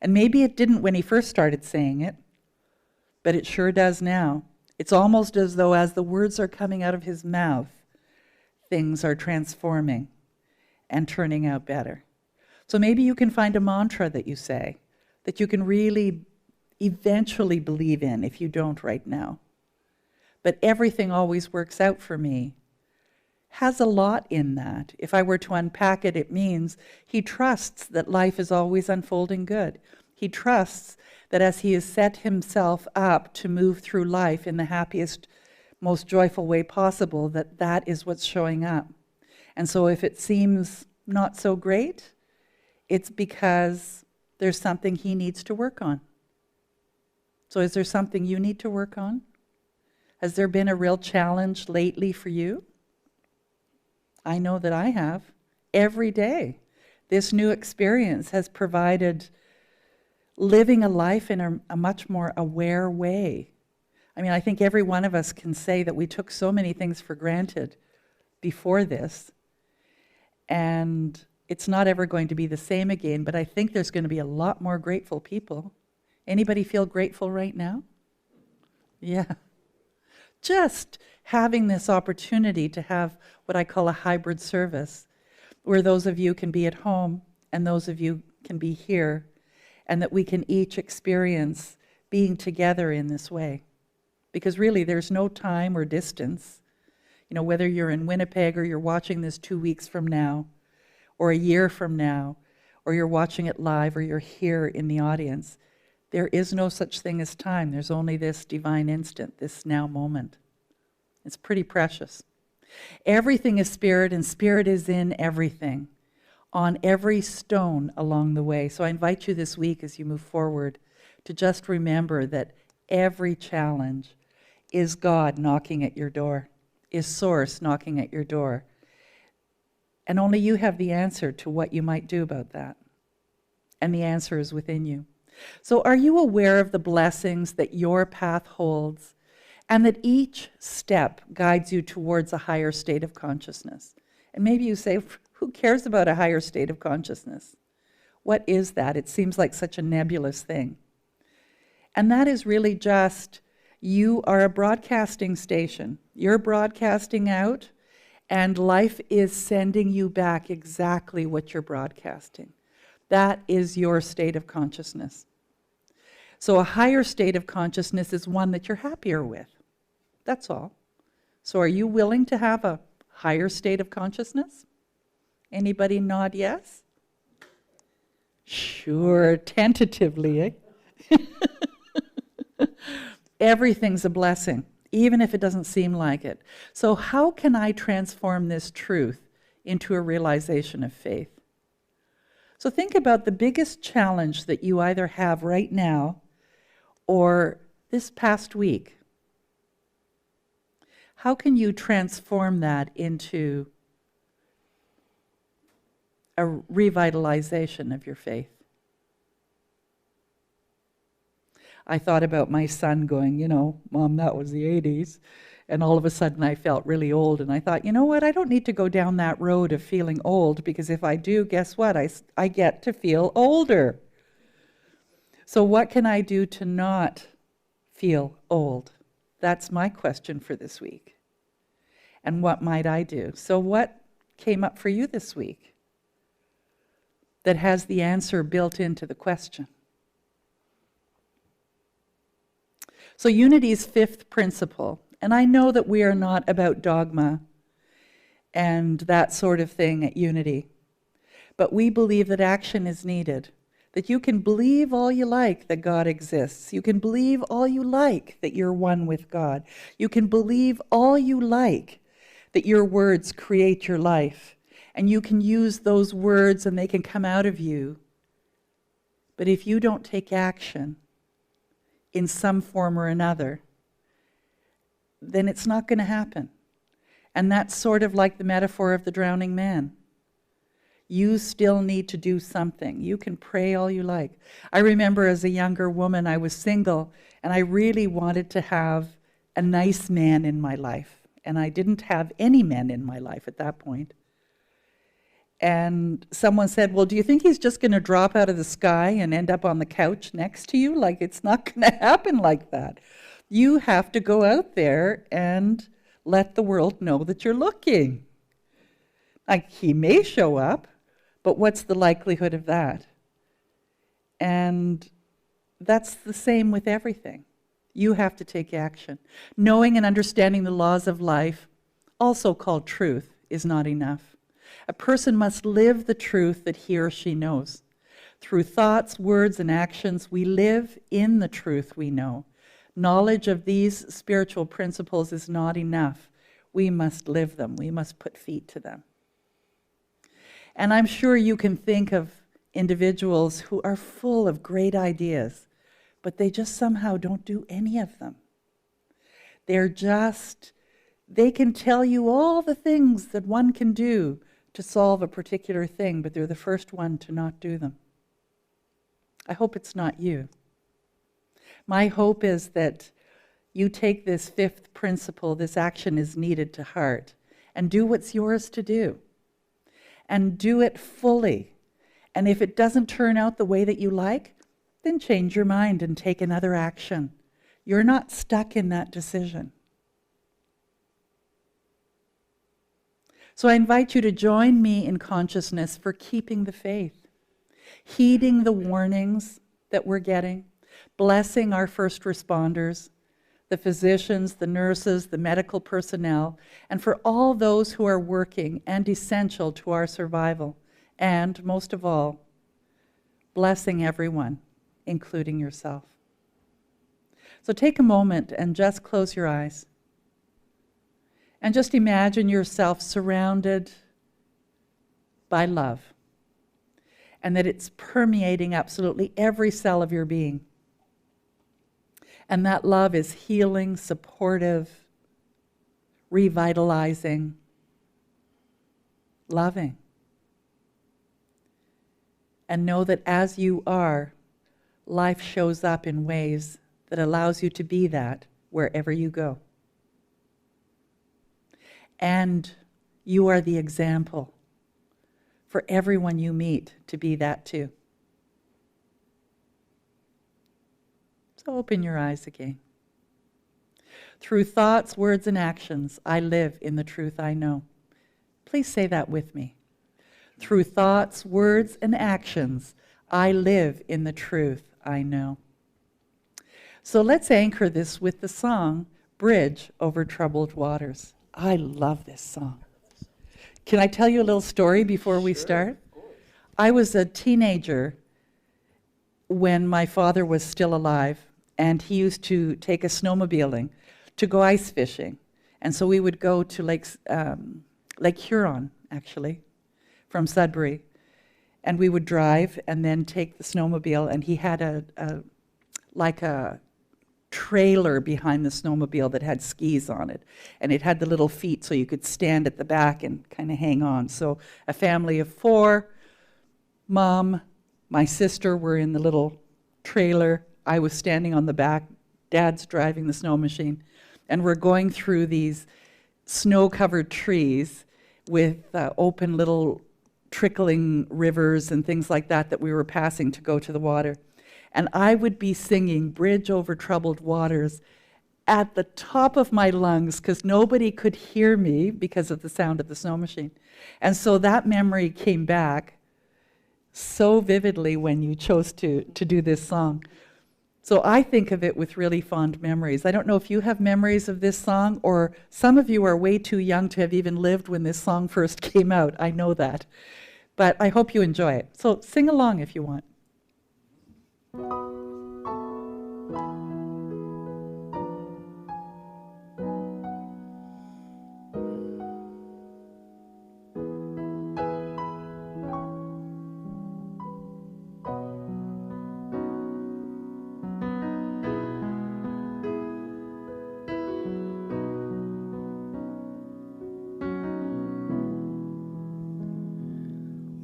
And maybe it didn't when he first started saying it, but it sure does now. It's almost as though as the words are coming out of his mouth, things are transforming and turning out better. So maybe you can find a mantra that you say, that you can really eventually believe in if you don't right now. But everything always works out for me has a lot in that. If I were to unpack it, it means he trusts that life is always unfolding good. He trusts that as he has set himself up to move through life in the happiest, most joyful way possible, that that is what's showing up. And so if it seems not so great, it's because there's something he needs to work on. So is there something you need to work on? Has there been a real challenge lately for you? I know that I have. Every day, this new experience has provided living a life in a much more aware way. I mean, I think every one of us can say that we took so many things for granted before this, and it's not ever going to be the same again, but I think there's going to be a lot more grateful people. Anybody feel grateful right now? Yeah. Just having this opportunity to have what I call a hybrid service, where those of you can be at home and those of you can be here, and that we can each experience being together in this way. Because really, there's no time or distance. You know, whether you're in Winnipeg or you're watching this 2 weeks from now, or a year from now, or you're watching it live, or you're here in the audience, there is no such thing as time. There's only this divine instant, this now moment. It's pretty precious. Everything is spirit, and spirit is in everything, on every stone along the way. So I invite you this week as you move forward to just remember that every challenge is God knocking at your door, is Source knocking at your door. And only you have the answer to what you might do about that. And the answer is within you. So are you aware of the blessings that your path holds, and that each step guides you towards a higher state of consciousness? And maybe you say, who cares about a higher state of consciousness? What is that? It seems like such a nebulous thing. And that is really just, you are a broadcasting station. You're broadcasting out, and life is sending you back exactly what you're broadcasting. That is your state of consciousness. So a higher state of consciousness is one that you're happier with. That's all. So are you willing to have a higher state of consciousness? Anybody nod yes? Sure, tentatively, eh? Everything's a blessing, even if it doesn't seem like it. So how can I transform this truth into a realization of faith? So think about the biggest challenge that you either have right now or this past week. How can you transform that into a revitalization of your faith? I thought about my son going, you know, Mom, that was the 80s. And all of a sudden I felt really old. And I thought, you know what, I don't need to go down that road of feeling old, because if I do, guess what? I get to feel older. So what can I do to not feel old? That's my question for this week. And what might I do? So what came up for you this week that has the answer built into the question? So Unity's fifth principle, and I know that we are not about dogma and that sort of thing at Unity, but we believe that action is needed, that you can believe all you like that God exists. You can believe all you like that you're one with God. You can believe all you like that your words create your life, and you can use those words and they can come out of you. But if you don't take action in some form or another, then it's not going to happen. And that's sort of like the metaphor of the drowning man. You still need to do something. You can pray all you like. I remember as a younger woman, I was single, and I really wanted to have a nice man in my life. And I didn't have any men in my life at that point. And someone said, well, do you think he's just going to drop out of the sky and end up on the couch next to you? Like, it's not going to happen like that. You have to go out there and let the world know that you're looking. Like, he may show up, but what's the likelihood of that? And that's the same with everything. You have to take action. Knowing and understanding the laws of life, also called truth, is not enough. A person must live the truth that he or she knows. Through thoughts, words, and actions, we live in the truth we know. Knowledge of these spiritual principles is not enough. We must live them. We must put feet to them. And I'm sure you can think of individuals who are full of great ideas, but they just somehow don't do any of them. They can tell you all the things that one can do to solve a particular thing, but they're the first one to not do them. I hope it's not you. My hope is that you take this fifth principle, this action is needed, to heart, and do what's yours to do. And do it fully. And if it doesn't turn out the way that you like, then change your mind and take another action. You're not stuck in that decision. So I invite you to join me in consciousness for keeping the faith, heeding the warnings that we're getting, blessing our first responders, the physicians, the nurses, the medical personnel, and for all those who are working and essential to our survival, and most of all, blessing everyone, including yourself. So take a moment and just close your eyes. And just imagine yourself surrounded by love, and that it's permeating absolutely every cell of your being. And that love is healing, supportive, revitalizing, loving. And know that as you are, life shows up in ways that allows you to be that wherever you go. And you are the example for everyone you meet to be that too. So open your eyes again. Through thoughts, words, and actions, I live in the truth I know. Please say that with me. Through thoughts, words, and actions, I live in the truth I know. So let's anchor this with the song, Bridge Over Troubled Waters. I love this song. Can I tell you a little story before we start? I was a teenager when my father was still alive, and he used to take us snowmobiling to go ice fishing. And so we would go to Lake Huron, actually, from Sudbury. And we would drive and then take the snowmobile, and he had a trailer behind the snowmobile that had skis on it, and it had the little feet so you could stand at the back and kind of hang on. So a family of 4, Mom, my sister were in the little trailer, I was standing on the back, Dad's driving the snow machine, and we're going through these snow-covered trees with open little trickling rivers and things like that we were passing to go to the water. And I would be singing Bridge Over Troubled Waters at the top of my lungs because nobody could hear me because of the sound of the snow machine. And so that memory came back so vividly when you chose to do this song. So I think of it with really fond memories. I don't know if you have memories of this song, or some of you are way too young to have even lived when this song first came out. I know that. But I hope you enjoy it. So sing along if you want.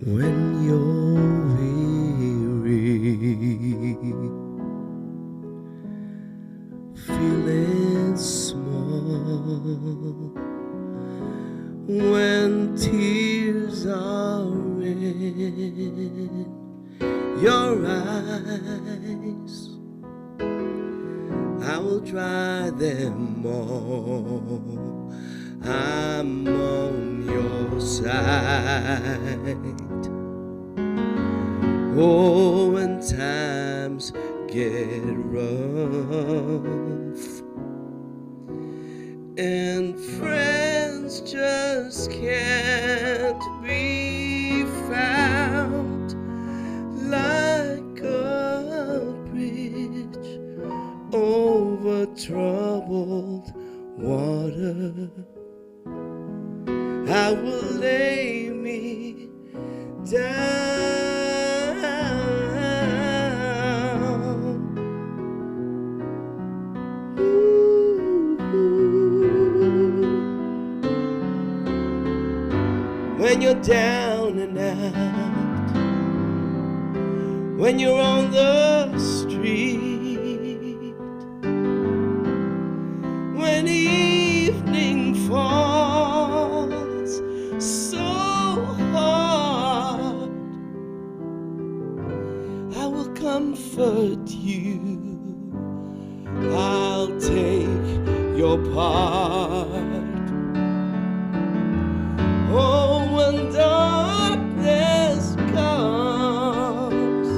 When you're weary, feeling small, when tears are in your eyes, I will dry them all. I'm on your side. Oh, when times get rough and friends just can't be found, like a bridge over troubled water, I will lay me down down and out. When you're on the street, when evening falls so hard, I will comfort you. I'll take your part. Oh, when darkness comes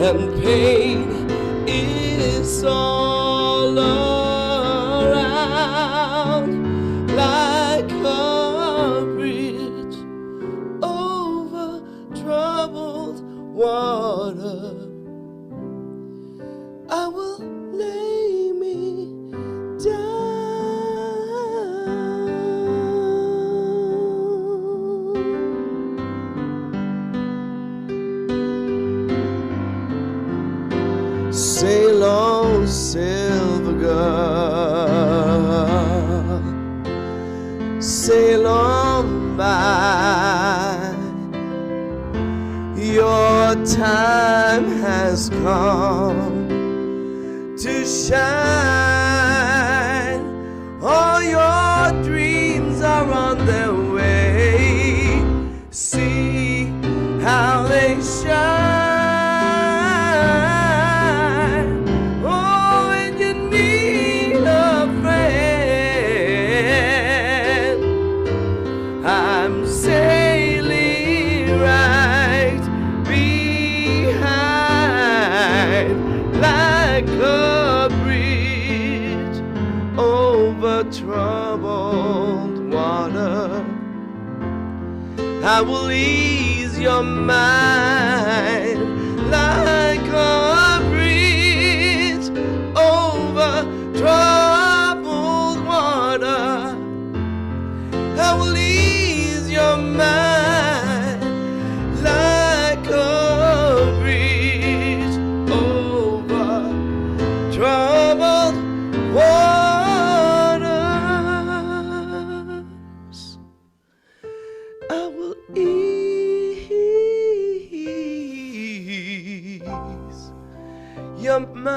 and pain is all around, like a bridge over troubled water, I will lay me down. Sail on, silver girl, sail on by. Your time has come to shine. All your dreams are on their way. See how they shine. Oh, when you need a friend, I'm sailing right behind, like a bridge over troubled water. I will ease your mind, like a bridge over troubled water. I will ease your mind, like a bridge over troubled waters. I will ease your mind.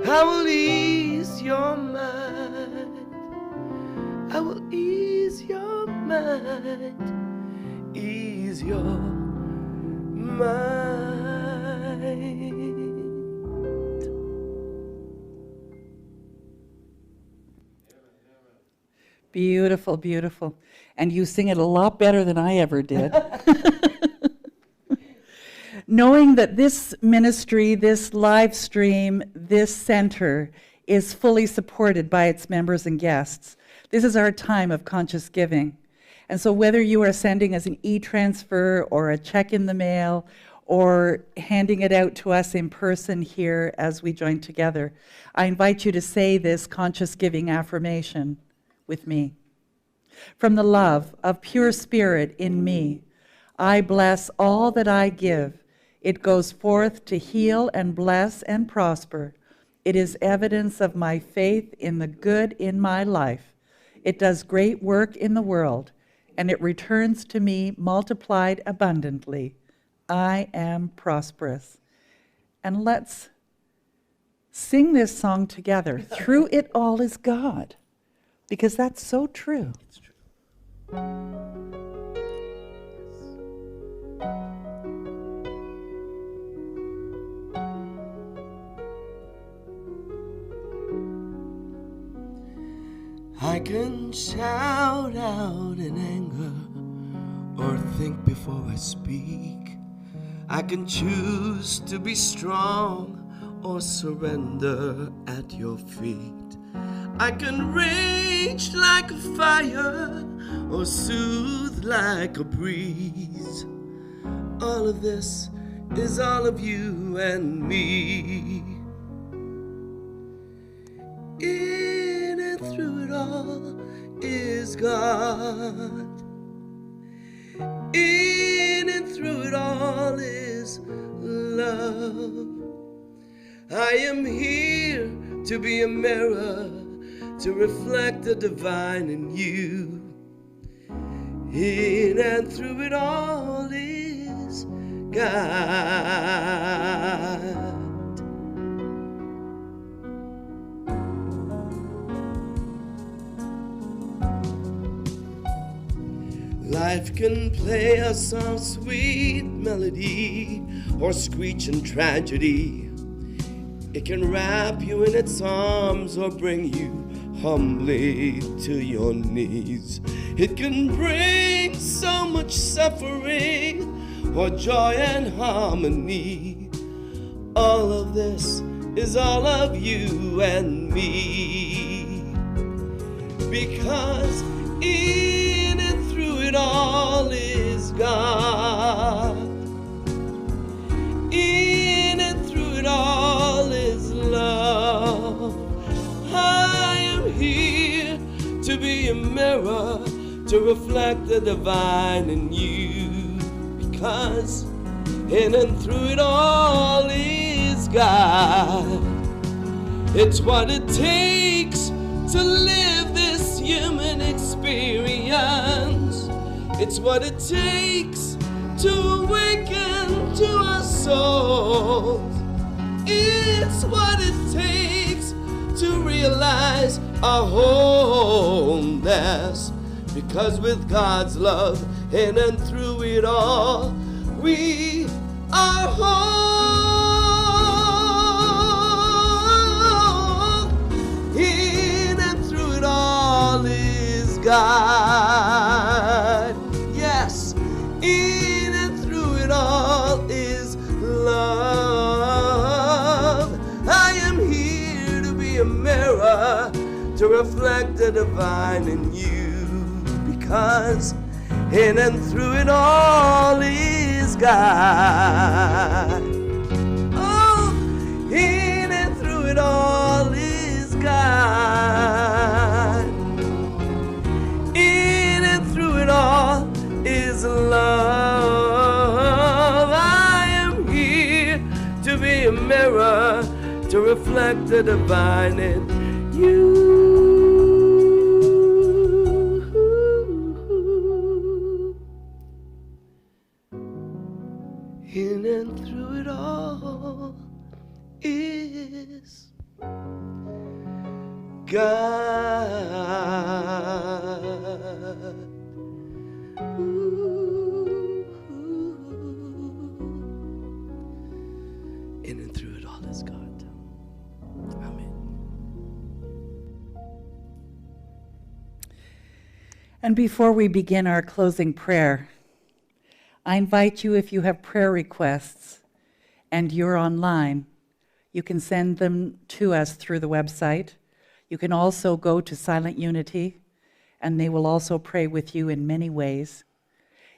I will ease your mind. I will ease your mind. Ease your mind. Beautiful, beautiful. And you sing it a lot better than I ever did. Knowing that this ministry, this live stream, this center is fully supported by its members and guests, this is our time of conscious giving. And so whether you are sending us an e-transfer or a check in the mail or handing it out to us in person here as we join together, I invite you to say this conscious giving affirmation with me. From the love of pure spirit in me, I bless all that I give. It goes forth to heal and bless and prosper. It is evidence of my faith in the good in my life. It does great work in the world, and it returns to me multiplied abundantly. I am prosperous. And let's sing this song together. Through it all is God, because that's so true. It's true. I can shout out in anger or think before I speak. I can choose to be strong or surrender at your feet. I can rage like a fire or soothe like a breeze. All of this is all of you and me. In and through it all is God. In and through it all is love. I am here to be a mirror to reflect the divine in you. In and through it all is God. Life can play a soft, sweet melody or screeching tragedy. It can wrap you in its arms or bring you humbly to your knees. It can bring so much suffering or joy and harmony. All of this is all of you and me. Because in and through it all is God. In and through it all is love. I am here to be a mirror, to reflect the divine in you. Because in and through it all is God. It's what it takes to live this human experience. It's what it takes to awaken to our souls. It's what it takes to realize our wholeness. Because with God's love in and through it all, we are whole. In and through it all is God. Yes, in and through it all is love. I am here to be a mirror, to reflect the divine in you. Because in and through it all is God. Oh, in and through it all is God. In and through it all is love. I am here to be a mirror, to reflect the divine in you. In and through it all is God. Ooh. In and through it all is God. Amen. And before we begin our closing prayer, I invite you, if you have prayer requests and you're online, you can send them to us through the website. You can also go to Silent Unity, and they will also pray with you in many ways.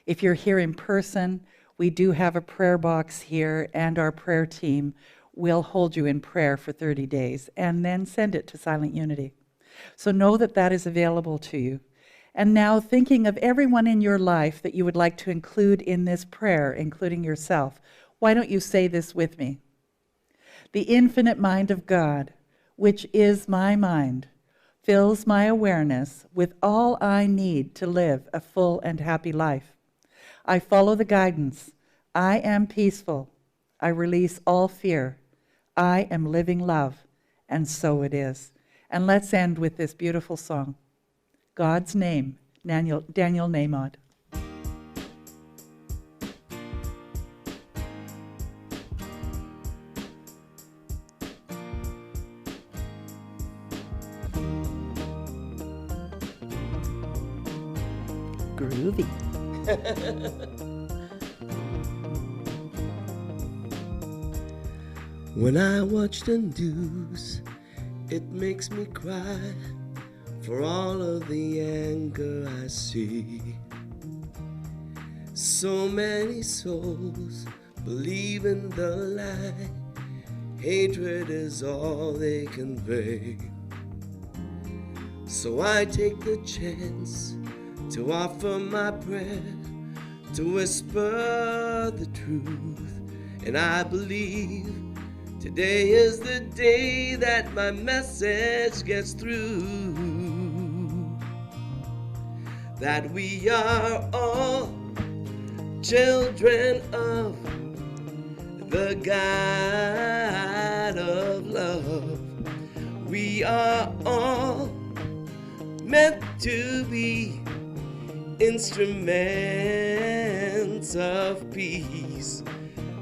If you're here in person, we do have a prayer box here, and our prayer team will hold you in prayer for 30 days and then send it to Silent Unity. So know that that is available to you. And now, thinking of everyone in your life that you would like to include in this prayer, including yourself, why don't you say this with me? The infinite mind of God, which is my mind, fills my awareness with all I need to live a full and happy life. I follow the guidance. I am peaceful. I release all fear. I am living love, and so it is. And let's end with this beautiful song. God's name, Daniel Namod. Groovy. When I watch the news, it makes me cry for all of the anger I see. So many souls believe in the lie. Hatred is all they convey. So I take the chance to offer my prayer, to whisper the truth. And I believe today is the day that my message gets through. that we are all children of the God of love. We are all meant to be instruments of peace.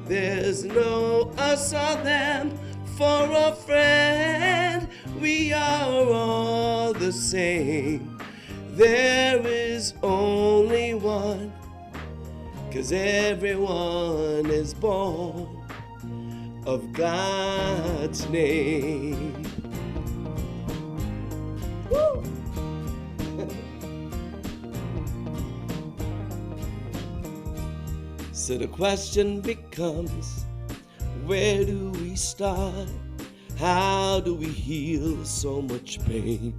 There's no us or them for a friend. We are all the same. There is only one, 'cause everyone is born of God's name. Woo! So the question becomes, where do we start? How do we heal so much pain?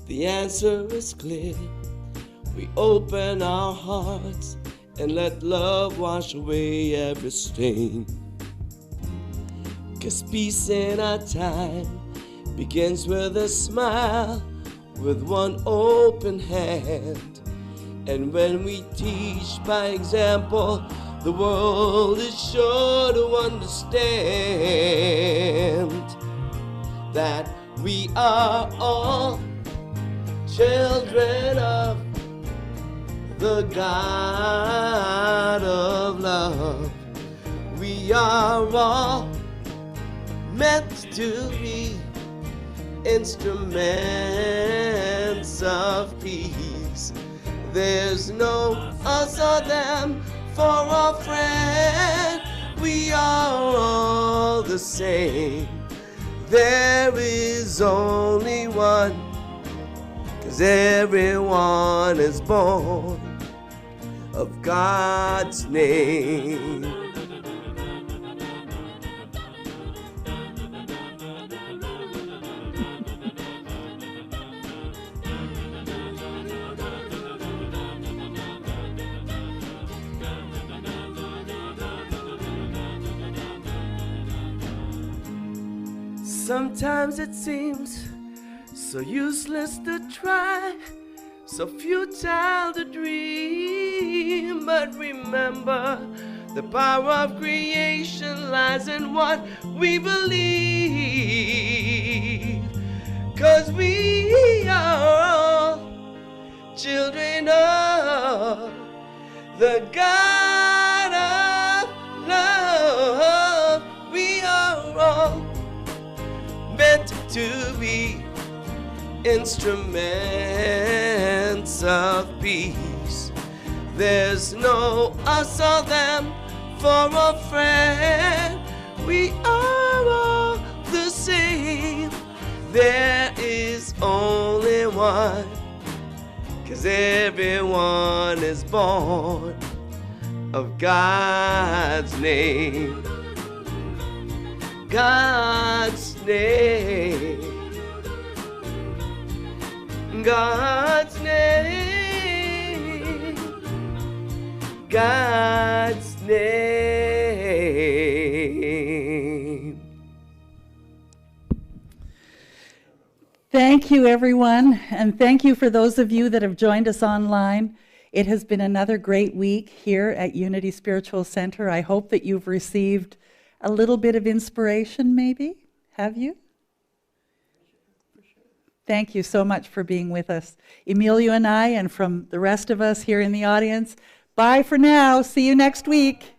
The answer is clear. We open our hearts and let love wash away every stain. 'Cause peace in our time begins with a smile, with one open hand. And when we teach by example, the world is sure to understand that we are all children of the God of love. We are all meant to be instruments of peace. There's no us or them for a friend. We are all the same. There is only one, 'cause everyone is born of God's name. Sometimes it seems so useless to try, so futile to dream. But remember, the power of creation lies in what we believe. 'Cause we are all children of the God of love. We are all meant to be instruments of peace. There's no us or them for a friend. We are all the same. There is only one, 'cause everyone is born of God's name. God's name. God's name. God's name. Thank you, everyone, and thank you for those of you that have joined us online. It has been another great week here at Unity Spiritual Center. I hope that you've received a little bit of inspiration, maybe. Have you? Thank you so much for being with us. Emilio and I, and from the rest of us here in the audience, bye for now. See you next week.